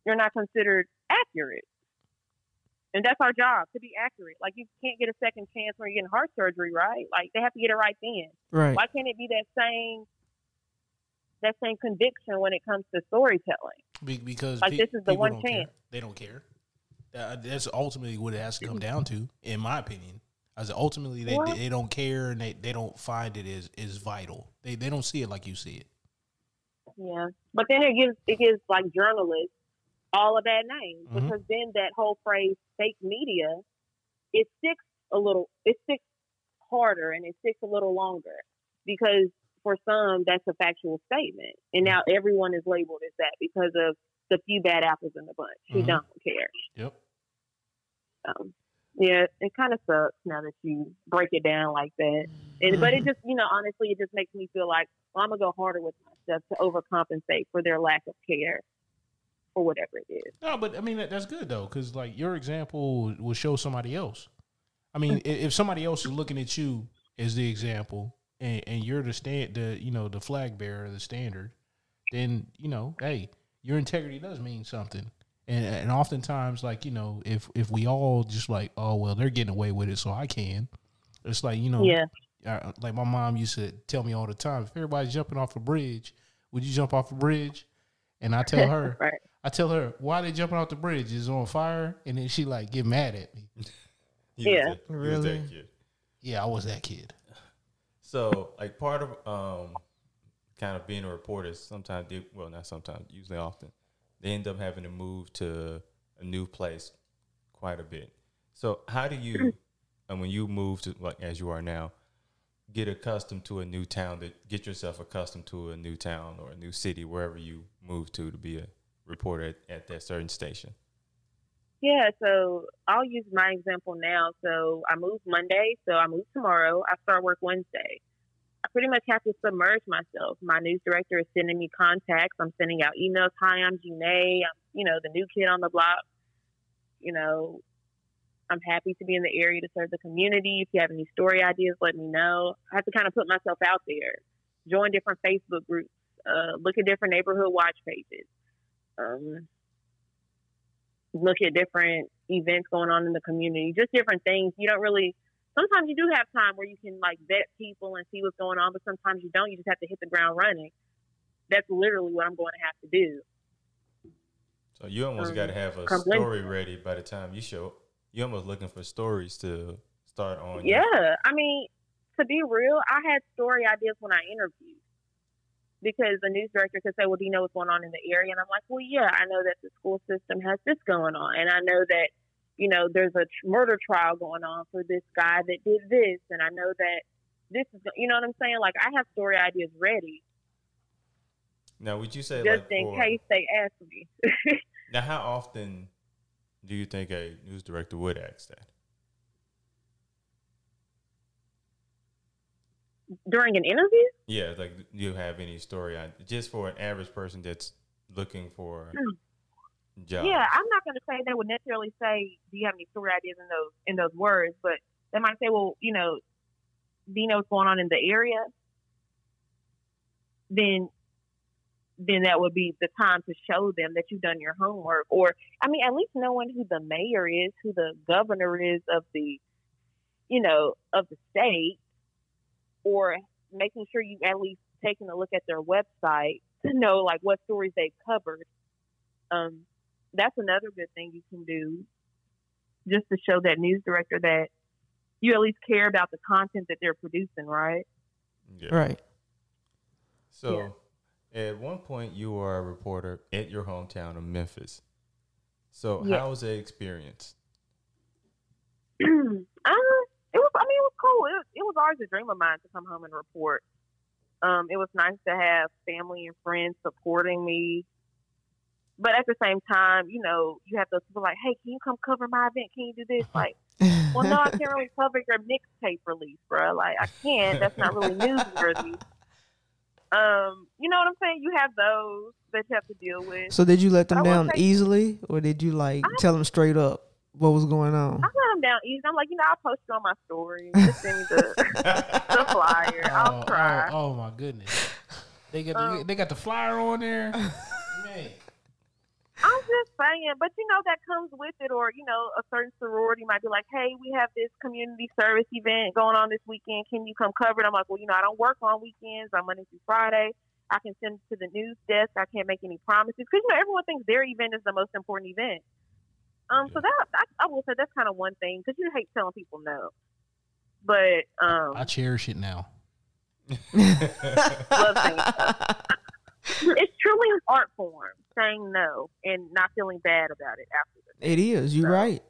you're not considered accurate. And that's our job, to be accurate. Like, you can't get a second chance when you're getting heart surgery, right? Like, they have to get it right then. Right. Why can't it be that same conviction when it comes to storytelling? Because like, this is the one chance. They don't care. That's ultimately what it has to come down to, in my opinion. As ultimately, they don't care, and they don't find it as vital. They don't see it like you see it. Yeah, but then it gives like journalists all a bad name, because then that whole phrase "fake media" it sticks harder and it sticks a little longer, because for some that's a factual statement, and now everyone is labeled as that because of the few bad apples in the bunch who don't care. Yep. Yeah, it kind of sucks now that you break it down like that. But it just, you know, honestly, it just makes me feel like, well, I'm going to go harder with myself to overcompensate for their lack of care for whatever it is. No, but I mean, that's good though, because like your example will show somebody else. I mean, if somebody else is looking at you as the example, and you're the flag bearer, the standard, then, you know, hey, your integrity does mean something. And oftentimes, like, you know, if we all just like, oh, well, they're getting away with it, so I can. It's like, you know, like my mom used to tell me all the time, if everybody's jumping off a bridge, would you jump off a bridge? And I tell her, why they jumping off the bridge? Is it on fire? And then she like get mad at me. Yeah. Really? Yeah, I was that kid. So, like, part of kind of being a reporter, sometimes not sometimes, usually often, they end up having to move to a new place quite a bit. So, how do you, and when you move to, like, as you are now, get accustomed to a new town, get yourself accustomed to a new town or a new city, wherever you move to be a reporter at that certain station? Yeah, so I'll use my example now. So I moved Monday, so I moved tomorrow. I start work Wednesday. I pretty much have to submerge myself. My news director is sending me contacts. I'm sending out emails. Hi, I'm Jeané. I'm, the new kid on the block. I'm happy to be in the area to serve the community. If you have any story ideas, let me know. I have to kind of put myself out there, join different Facebook groups, look at different neighborhood watch pages, look at different events going on in the community, just different things. You don't really, sometimes you do have time where you can like vet people and see what's going on, but sometimes you don't. You just have to hit the ground running. That's literally what I'm going to have to do. So you almost got to have a story ready by the time you show up. You're almost looking for stories to start on. Yeah. I mean, to be real, I had story ideas when I interviewed. Because the news director could say, well, do you know what's going on in the area? And I'm like, well, yeah, I know that the school system has this going on. And I know that, there's a murder trial going on for this guy that did this. And I know that this is, you know what I'm saying? Like, I have story ideas ready. Now, would you say, just in case they ask me. Now, how often do you think a news director would ask that? During an interview? Yeah, like, do you have any story just for an average person that's looking for a job? Yeah, I'm not going to say they would necessarily say, do you have any story ideas in those words? But they might say, well, do you know what's going on in the area? Then that would be the time to show them that you've done your homework. Or, I mean, at least knowing who the mayor is, who the governor is of the, of the state, or making sure you at least taking a look at their website to know like what stories they've covered. That's another good thing you can do, just to show that news director that you at least care about the content that they're producing, right? Yeah. Right. So at one point you were a reporter at your hometown of Memphis. So how was that experience? It was cool. It was always a dream of mine to come home and report. It was nice to have family and friends supporting me. But at the same time, you have those people like, hey, can you come cover my event? Can you do this? Like, well, no, I can't really cover your mixtape release, bro. Like, I can't. That's not really newsworthy. You know what I'm saying? You have those that you have to deal with. So did you let them down easily, or did you tell them straight up what was going on? I let them down easy. I'm like, I'll post it on my story. Just send me the flyer. I'll try. Oh my goodness. They got the flyer on there. Man. I'm just saying, but that comes with it. Or, a certain sorority might be like, hey, we have this community service event going on this weekend. Can you come cover it? I'm like, well, I don't work on weekends. I'm Monday through Friday. I can send it to the news desk. I can't make any promises because, everyone thinks their event is the most important event. So that I will say that's kind of one thing, because you hate telling people no. But I cherish it now. Love saying no. It's truly an art form, saying no and not feeling bad about it afterwards. It is. You're right.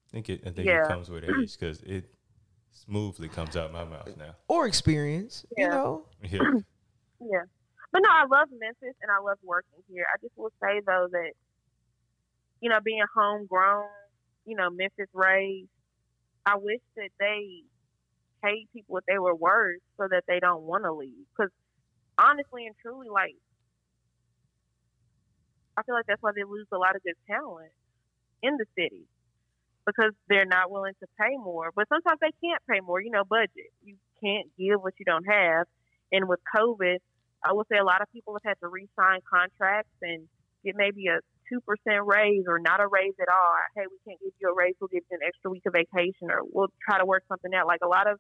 I think it comes with age, because it smoothly comes out my mouth now. Or experience, Yeah. Yeah. But no, I love Memphis and I love working here. I just will say though that, being homegrown, Memphis raised, I wish that they paid people what they were worth so that they don't want to leave. Because honestly and truly, like, I feel like that's why they lose a lot of good talent in the city, because they're not willing to pay more. But sometimes they can't pay more, budget. You can't give what you don't have. And with COVID, I would say a lot of people have had to re-sign contracts and get maybe a 2% raise or not a raise at all. Hey, we can't give you a raise. We'll give you an extra week of vacation, or we'll try to work something out. Like, a lot of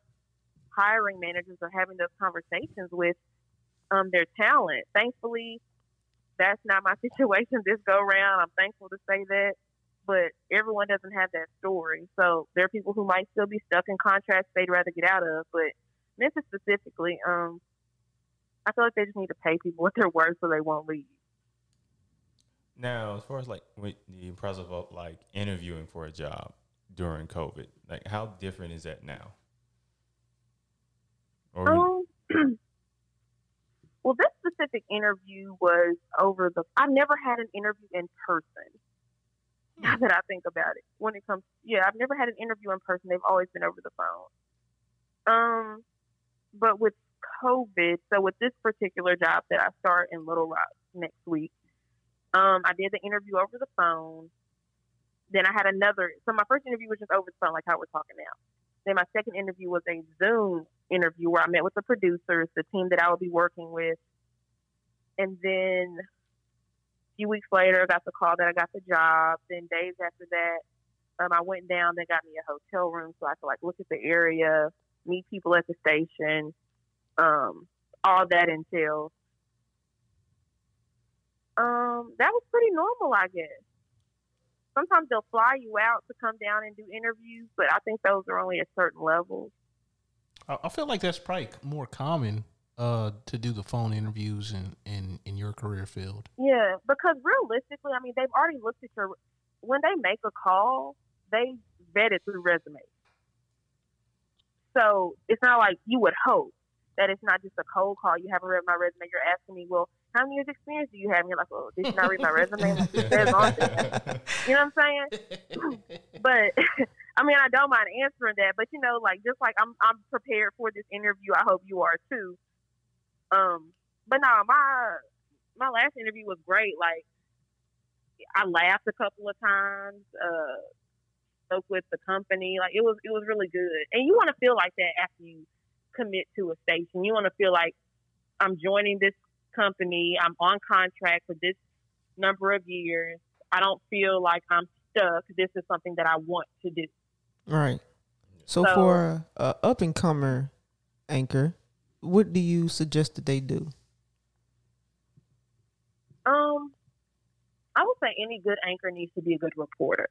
hiring managers are having those conversations with their talent. Thankfully, that's not my situation this go round. I'm thankful to say that, but everyone doesn't have that story. So there are people who might still be stuck in contracts they'd rather get out of, but Memphis specifically, I feel like they just need to pay people what they're worth so they won't leave. Now, as far as like with the process of like interviewing for a job during COVID, like how different is that now? Or Well, this specific interview was over the. I've never had an interview in person. Now that I think about it, when it comes, I've never had an interview in person. They've always been over the phone. But with COVID, so with this particular job that I start in Little Rock next week, I did the interview over the phone. Then I had another. So my first interview was just over the phone, like how we're talking now. Then my second interview was a Zoom interview where I met with the producers, the team that I would be working with. And then a few weeks later, I got the call that I got the job. Then days after that, I went down. They got me a hotel room so I could like look at the area, meet people at the station, all that entails. That was pretty normal, I guess. Sometimes they'll fly you out to come down and do interviews, but I think those are only at certain levels. I feel like that's probably more common to do the phone interviews in your career field. Yeah, because realistically, I mean, they've already looked at when they make a call, they vet it through resumes. So it's not like you would hope that it's not just a cold call. You haven't read my resume. You're asking me, well, how many years experience do you have? And you're like, well, did you not read my resume? Like, it says on it. You know what I'm saying? But I mean, I don't mind answering that. But like just like I'm prepared for this interview. I hope you are too. But no, my last interview was great. Like I laughed a couple of times. Spoke with the company. Like it was really good. And you want to feel like that after you commit to a station. You want to feel like I'm joining this company. I'm on contract for this number of years. I don't feel like I'm stuck. This is something that I want to do. Right. So for a up and comer anchor, what do you suggest that they do? I would say any good anchor needs to be a good reporter.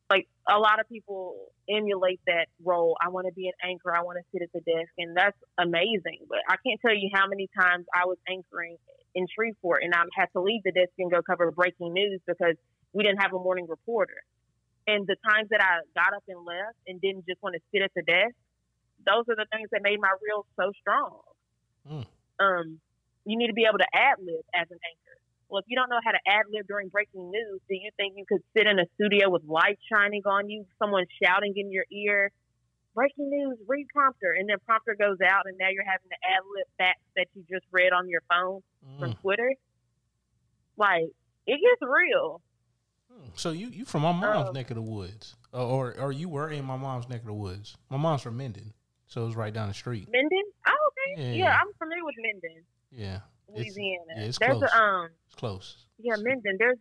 Like a lot of people emulate that role. I want to be an anchor. I want to sit at the desk, and that's amazing. But I can't tell you how many times I was anchoring in Shreveport, and I had to leave the desk and go cover breaking news because we didn't have a morning reporter. And the times that I got up and left and didn't just want to sit at the desk, those are the things that made my reel so strong. You need to be able to ad-lib as an anchor. Well, if you don't know how to ad-lib during breaking news, do you think you could sit in a studio with lights shining on you, someone shouting in your ear, breaking news, read prompter, and then prompter goes out and now you're having to ad-lib facts that you just read on your phone from Twitter? Like, it gets real. So you from my mom's neck of the woods, or you were in my mom's neck of the woods. My mom's from Minden, so it's right down the street. Minden? Oh, okay. Yeah, I'm familiar with Minden. Yeah. Louisiana. It's there's close. It's close. Yeah, Minden. There's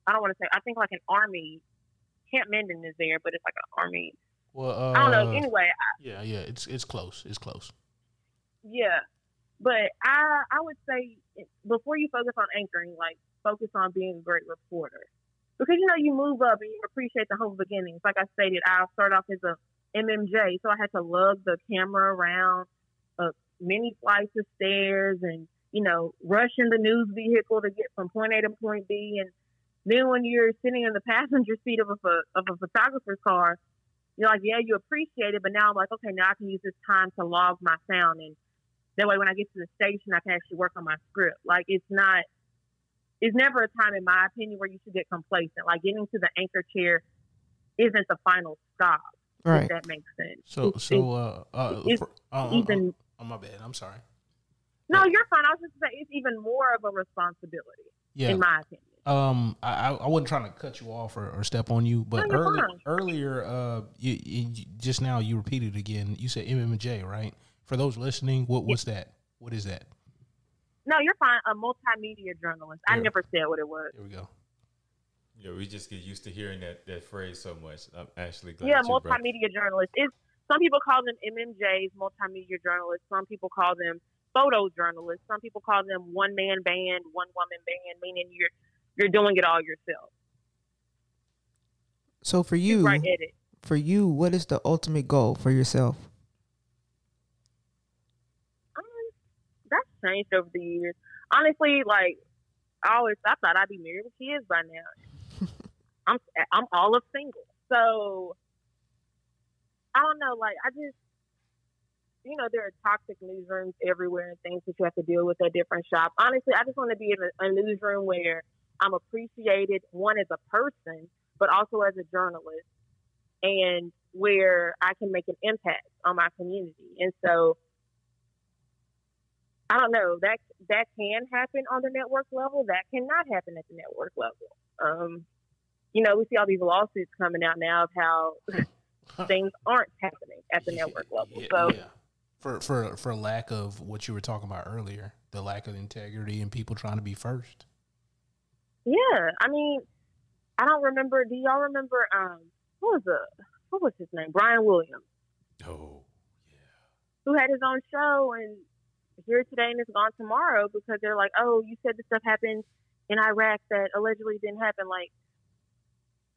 I don't want to say. I think like an army. Camp Minden is there, but it's like an army. Well, I don't know. Anyway. Yeah. It's close. It's close. Yeah, but I would say before you focus on anchoring, like focus on being a great reporter, because you move up and you appreciate the humble beginnings. Like I stated, I started off as a MMJ, so I had to lug the camera around many flights of stairs and, rush in the news vehicle to get from point A to point B. And then when you're sitting in the passenger seat of a photographer's car, you're like, yeah, you appreciate it. But now I'm like, okay, now I can use this time to log my sound. And that way when I get to the station, I can actually work on my script. Like it's never a time, in my opinion, where you should get complacent. Like getting to the anchor chair isn't the final stop. Right. If that makes sense. Even. Oh, my bad. I'm sorry. No, you're fine. I was just saying it's even more of a responsibility, in my opinion. I wasn't trying to cut you off or step on you, but earlier, you just now you repeated again. You said MMJ, right? For those listening, what's that? What is that? No, you're fine. A multimedia journalist. I never said what it was. There we go. Yeah, we just get used to hearing that phrase so much. I'm actually glad. Yeah, multimedia journalist. Some people call them MMJs, multimedia journalists. Some people call them photojournalists. Some people call them one-man band, one-woman band, meaning you're doing it all yourself. So for you, for you, what is the ultimate goal for yourself? That's changed over the years. Honestly, like I thought I'd be married with kids by now. I'm all of single, so I don't know. Like I just, there are toxic newsrooms everywhere and things that you have to deal with at different shops. Honestly, I just want to be in a newsroom where I'm appreciated, one as a person, but also as a journalist, and where I can make an impact on my community. And so I don't know, that can happen on the network level. That cannot happen at the network level. We see all these lawsuits coming out now of how things aren't happening at the network level. For lack of what you were talking about earlier, the lack of integrity and people trying to be first. Yeah, I mean, I don't remember. Do y'all remember? What was his name? Brian Williams. Oh, yeah. Who had his own show and here today and it's gone tomorrow because they're like, oh, you said this stuff happened in Iraq that allegedly didn't happen. Like,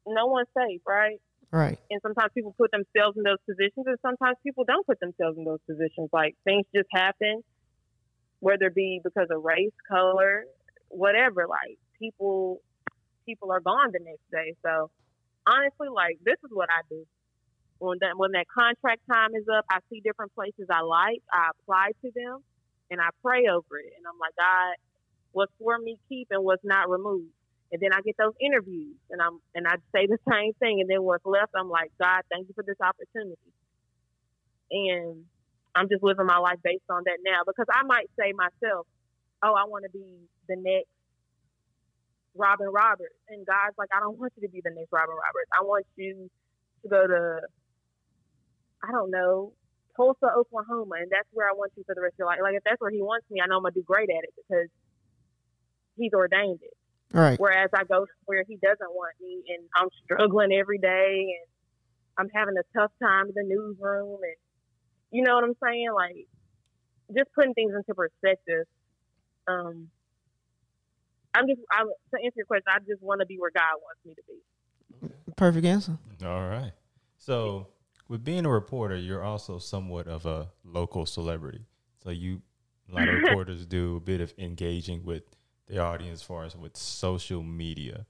no one's safe, right? Right. And sometimes people put themselves in those positions, and sometimes people don't put themselves in those positions. Like, things just happen, whether it be because of race, color, whatever. Like, people are gone the next day. So, honestly, like, this is what I do. When that contract time is up, I see different places I like. I apply to them, and I pray over it. And I'm like, God, what's for me, keep, and what's not, remove. And then I get those interviews, and I say the same thing. And then what's left, I'm like, God, thank you for this opportunity. And I'm just living my life based on that now, because I might say myself, oh, I want to be the next Robin Roberts. And God's like, I don't want you to be the next Robin Roberts. I want you to go to, I don't know, Tulsa, Oklahoma, and that's where I want you for the rest of your life. Like, if that's where he wants me, I know I'm going to do great at it because he's ordained it. Right. Whereas I go where he doesn't want me, and I'm struggling every day, and I'm having a tough time in the newsroom, and you know what I'm saying? Like, just putting things into perspective. To answer your question, I just want to be where God wants me to be. Perfect answer. All right. So, with being a reporter, you're also somewhat of a local celebrity. So a lot of reporters do a bit of engaging with the audience as far as with social media.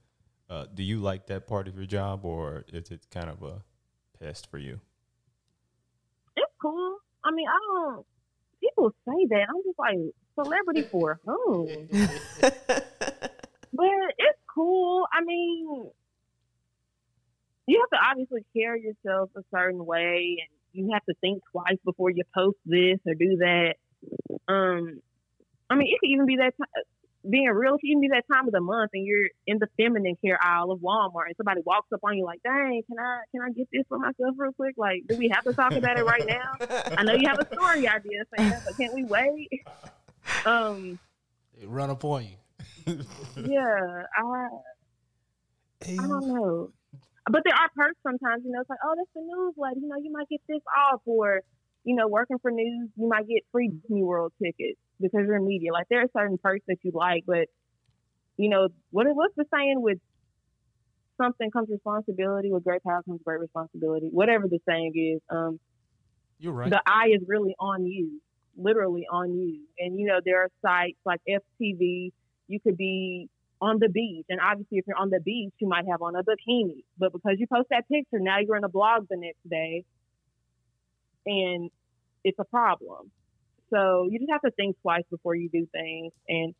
Do you like that part of your job, or is it kind of a pest for you? It's cool. I mean, people say that. I'm just like, celebrity for whom? But it's cool. I mean, you have to obviously carry yourself a certain way, and you have to think twice before you post this or do that. I mean, it could even be that being real, it could even be that time of the month, and you're in the feminine care aisle of Walmart, and somebody walks up on you like, "Dang, can I get this for myself real quick? Like, do we have to talk about it right now? I know you have a story idea, Sam, but can't we wait?" They run up on you. Yeah, I don't know. But there are perks sometimes, it's like, oh, that's the news lady. You might get this off, or, working for news, you might get free Disney World tickets because you're in media. Like, there are certain perks that you like, but, what's the saying? With something comes responsibility, with great power comes great responsibility. Whatever the saying is, you're right. The eye is really on you, literally on you. And, there are sites like FTV, you could be on the beach. And obviously, if you're on the beach, you might have on a bikini. But because you post that picture, now you're in a blog the next day. And it's a problem. So you just have to think twice before you do things. And,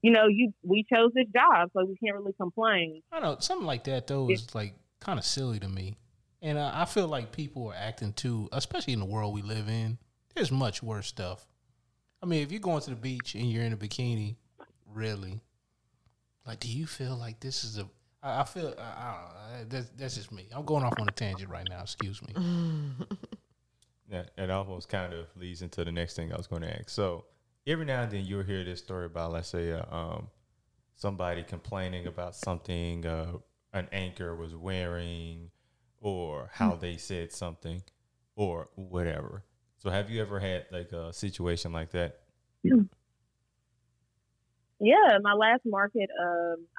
we chose this job, so we can't really complain. I know. Something like that, though, is like kind of silly to me. And I feel like people are acting too, especially in the world we live in. There's much worse stuff. I mean, if you're going to the beach and you're in a bikini, really, like, do you feel like this is I feel, I don't know. That's just me. I'm going off on a tangent right now. Excuse me. Yeah, it almost kind of leads into the next thing I was going to ask. So every now and then you'll hear this story about, let's say, somebody complaining about something an anchor was wearing, or how they said something, or whatever. So have you ever had like a situation like that? Yeah, my last market,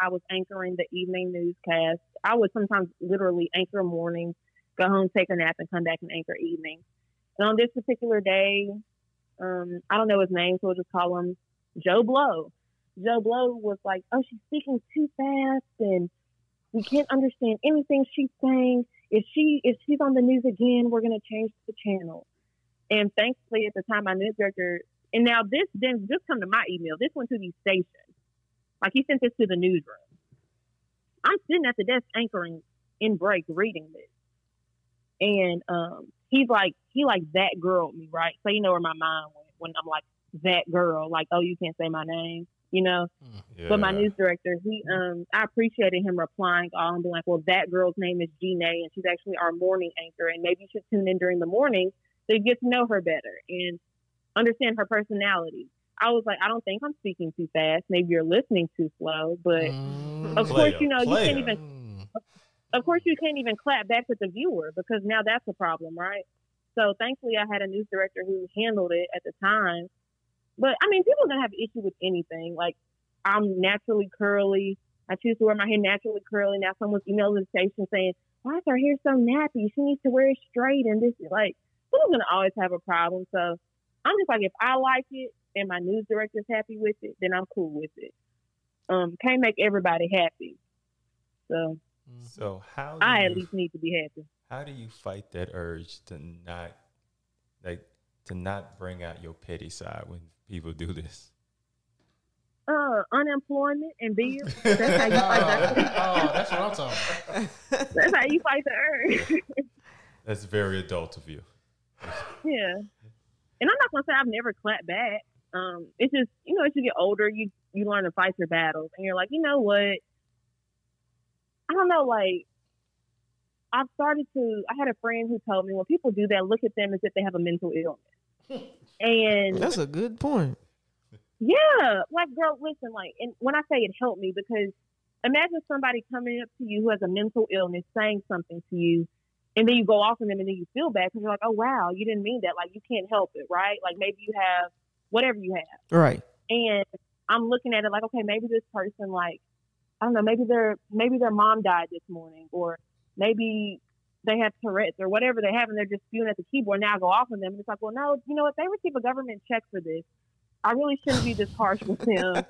I was anchoring the evening newscast. I would sometimes literally anchor morning go home, take a nap, and come back and anchor evening. And on this particular day, I don't know his name, so we'll just call him Joe Blow. Joe Blow was like, "Oh, she's speaking too fast, and we can't understand anything she's saying. If she's on the news again, we're gonna change the channel." And thankfully, at the time, my news director, and now this didn't just come to my email. This went to the station. Like, he sent this to the newsroom. I'm sitting at the desk anchoring in break reading this. And he that girled me, right? So you know where my mind went when I'm like, that girl, like, oh, you can't say my name, you know? Yeah. But my news director, I appreciated him replying all and being like, well, that girl's name is Jeané, and she's actually our morning anchor, and maybe you should tune in during the morning to get to know her better and understand her personality. I was like, I don't think I'm speaking too fast. Maybe you're listening too slow, but of course, you know, you can't even. Of course, you can't even clap back with the viewer because now that's a problem, right? So thankfully, I had a news director who handled it at the time. But I mean, people are gonna have an issue with anything. Like, I'm naturally curly. I choose to wear my hair naturally curly. Now someone's emailing the station saying, "Why is her hair so nappy? She needs to wear it straight." And this is like, people are gonna always have a problem. So I'm just like, if I like it and my news director's happy with it, then I'm cool with it. Can't make everybody happy. So how I at least need to be happy. How do you fight that urge to not bring out your petty side when people do this? Unemployment and bills. That's how you fight that. That's what I'm talking about. That's how you fight the urge. That's very adult of you. Yeah. And I'm not gonna say I've never clapped back. It's just, you know, as you get older, you learn to fight your battles, and you're like, you know what? I don't know, like, I had a friend who told me when people do that, look at them as if they have a mental illness. And that's a good point. Yeah. Like, girl, listen, like, and when I say it helped me, because imagine somebody coming up to you who has a mental illness saying something to you, and then you go off on them and then you feel bad because you're like, oh, wow, you didn't mean that. Like, you can't help it, right? Like, maybe you have whatever you have. Right. And I'm looking at it like, okay, maybe this person, like, I don't know, maybe their mom died this morning, or maybe they have Tourette's or whatever they have, and they're just spewing at the keyboard. Now I go off on them, and it's like, well, no, you know what? They receive a government check for this. I really shouldn't be this harsh with them.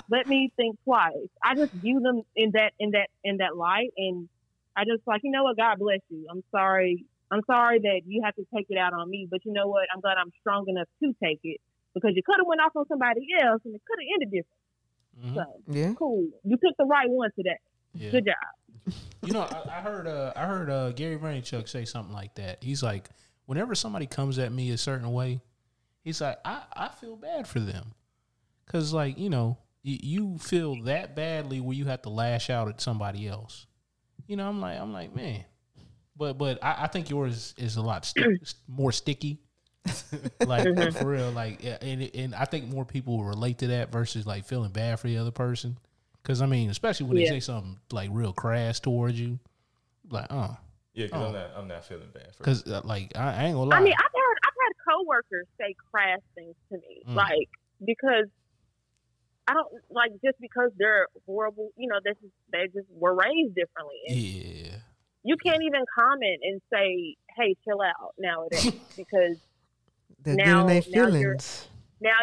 Let me think twice. I just view them in that light, and I just like, you know what? God bless you. I'm sorry that you have to take it out on me, but you know what? I'm glad I'm strong enough to take it, because you could have went off on somebody else, and it could have ended different. Mm-hmm. So yeah, cool. You picked the right one today. Yeah. Good job. You know, I heard Gary Vaynerchuk say something like that. He's like, whenever somebody comes at me a certain way, he's like, I feel bad for them, because, like, you know, you feel that badly where you have to lash out at somebody else. You know, I'm like, man, but I think yours is a lot more sticky. Like, for real, like, and I think more people will relate to that versus like feeling bad for the other person. Because I mean, especially when they say something like real crass towards you, like, yeah, because I'm not feeling bad. Because like, I ain't gonna lie. I mean, I've had coworkers say crass things to me, like, because I don't like, just because they're horrible. You know, they just were raised differently. And yeah, you can't even comment and say, "Hey, chill out" nowadays, because now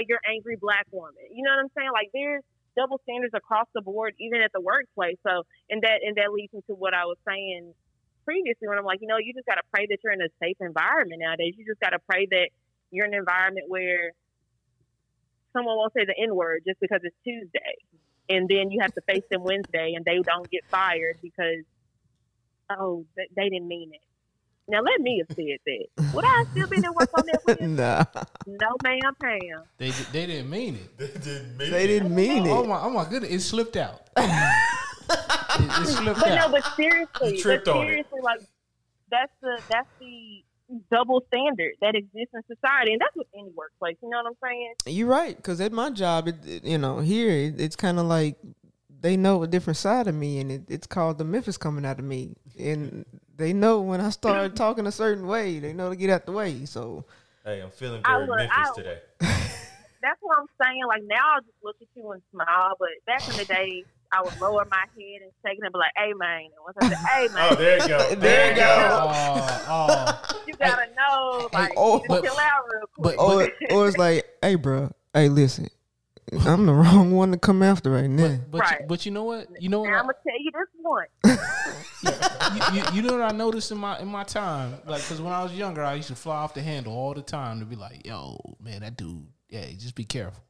you're angry black woman. You know what I'm saying? Like, there's double standards across the board, even at the workplace. So, and that leads into what I was saying previously, when I'm like, you know, you just got to pray that you're in a safe environment nowadays. You just got to pray that you're in an environment where someone won't say the N-word just because it's Tuesday, and then you have to face them Wednesday, and they don't get fired because, they didn't mean it. Now, let me have said that. Would I still been at work on that Wednesday? Nah. No, ma'am, Pam. They didn't mean it. They didn't mean it. Oh my goodness, it slipped out. It slipped out. No, but seriously, like, that's the double standard that exists in society, and that's with any workplace. You know what I'm saying? You're right, because at my job, it's kind of like they know a different side of me, and it's called the Memphis coming out of me, and they know when I start talking a certain way, they know to get out the way. So, hey, I'm feeling very Memphis today. That's what I'm saying. Like, now I'll just look at you and smile, but back in the day, I would lower my head and shake it and be like, "Hey man," and once I said, "Hey man," Oh, there you go. There you go. you gotta know, like, oh, you need to chill out real quick. Or it's like, hey, bro, hey, listen, I'm the wrong one to come after right now. But but you know what? You know what? I'm gonna tell you this one. You know what I noticed in my time, like, because when I was younger, I used to fly off the handle all the time to be like, "Yo, man, that dude, yeah, just be careful."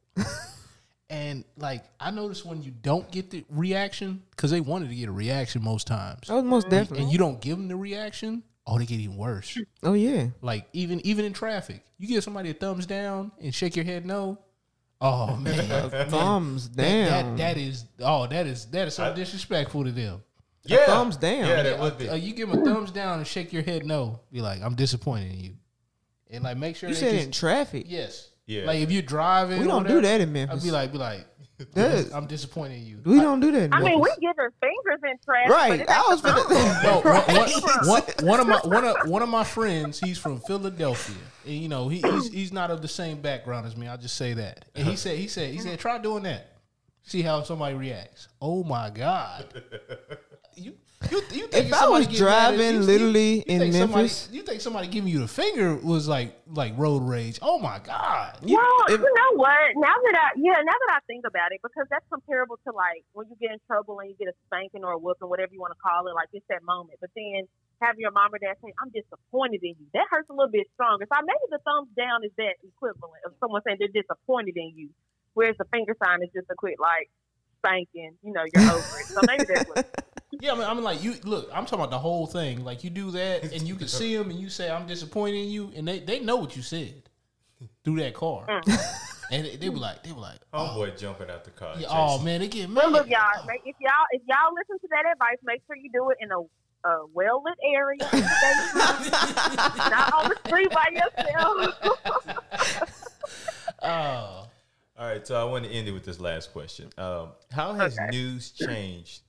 And like, I noticed when you don't get the reaction, because they wanted to get a reaction most times. Oh, most definitely. And you don't give them the reaction, oh, they get even worse. Oh yeah. Like even in traffic, you give somebody a thumbs down and shake your head no. Oh man, thumbs down. That is so disrespectful to them. Yeah, thumbs down. Yeah, that would be. You give them a thumbs down and shake your head no. Be like, I'm disappointed in you, and like make sure you said in traffic. Yes. Yeah. Like if you're driving, we don't do that in Memphis. I'd be like, I'm disappointed in you. We don't do that. I mean, we give our fingers in trash. Right. I was one of my friends. He's from Philadelphia, and you know he's not of the same background as me. I'll just say that. And he said, try doing that. See how somebody reacts. Oh my God. You think if I was driving literally in Memphis, you think somebody giving you the finger was like road rage? Oh my God! Well, you know what? Now that I think about it, because that's comparable to like when you get in trouble and you get a spanking or a whooping, whatever you want to call it. Like it's that moment, but then have your mom or dad say, "I'm disappointed in you." That hurts a little bit stronger. So maybe the thumbs down is that equivalent of someone saying they're disappointed in you, whereas the finger sign is just a quick like spanking. You know, you're over it. So maybe that's what. Yeah, I mean, like, you look, I'm talking about the whole thing. Like, you do that, and you can see them, and you say, I'm disappointed in you, and they know what you said through that car. And they were like, homeboy jumping out the car. Yeah, oh, man, they get mad. Well, look, y'all, if y'all listen to that advice, make sure you do it in a well-lit area. Not on the street by yourself. All right, so I want to end it with this last question. How has news changed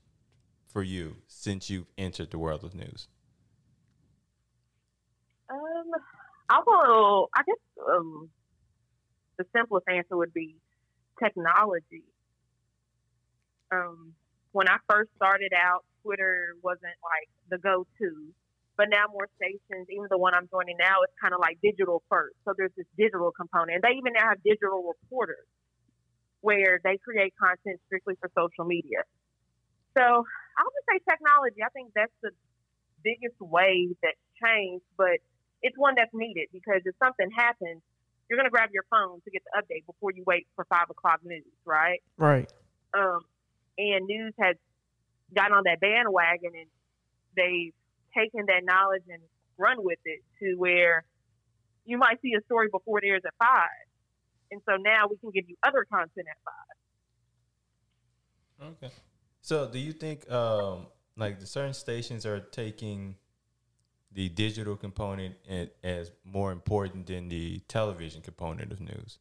for you since you've entered the world of news? I guess the simplest answer would be technology. When I first started out, Twitter wasn't like the go-to, but now more stations, even the one I'm joining now, it's kind of like digital first. So there's this digital component. And they even now have digital reporters where they create content strictly for social media. So I would say technology. I think that's the biggest way that's changed, but it's one that's needed because if something happens, you're going to grab your phone to get the update before you wait for 5 o'clock news, right? Right. And news has gotten on that bandwagon and they've taken that knowledge and run with it to where you might see a story before it airs at 5. And so now we can give you other content at 5. Okay. So do you think like the certain stations are taking the digital component as more important than the television component of news?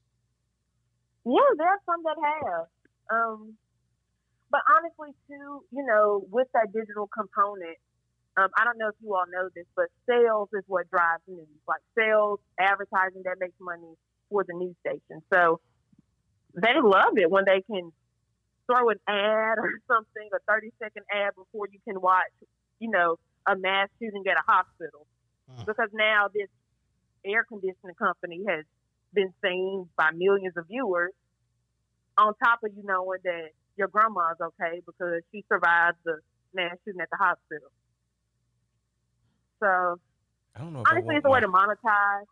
Yeah, there are some that have. But honestly, too, you know, with that digital component, I don't know if you all know this, but sales is what drives news. Like sales, advertising, that makes money for the news station. So they love it when they can throw an ad or something, a 30-second ad before you can watch, you know, a mass shooting at a hospital. Because now this air conditioning company has been seen by millions of viewers on top of you knowing that your grandma's okay because she survived the mass shooting at the hospital. So, I don't know. Honestly, it's a way to monetize. I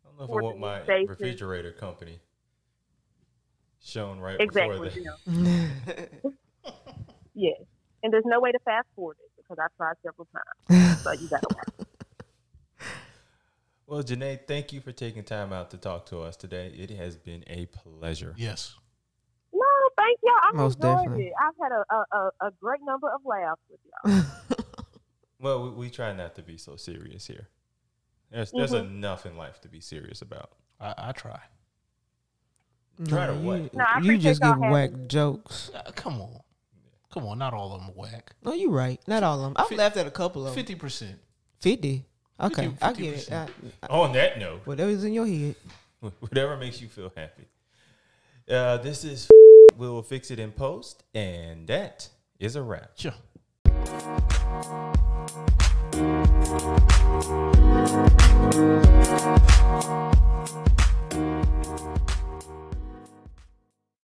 don't know if I want my refrigerator company shown right before that. Yeah. And there's no way to fast forward it because I've tried several times. So you got to watch. Well, Jeané, thank you for taking time out to talk to us today. It has been a pleasure. Yes. No, thank y'all. I Most enjoyed definitely. it. I've had a great number of laughs with y'all. Well, we try not to be so serious here. There's enough in life to be serious about. I try. Try to what? No, I You just appreciate give y'all whack having me. jokes. Come on, not all of them are whack. No, you're right. Not all of them. I've laughed at a couple of them. 50%. 50. Okay, 50%. I get it. On that note, Whatever's in your head. whatever makes you feel happy. This is we will fix it in post, and that is a wrap. Sure.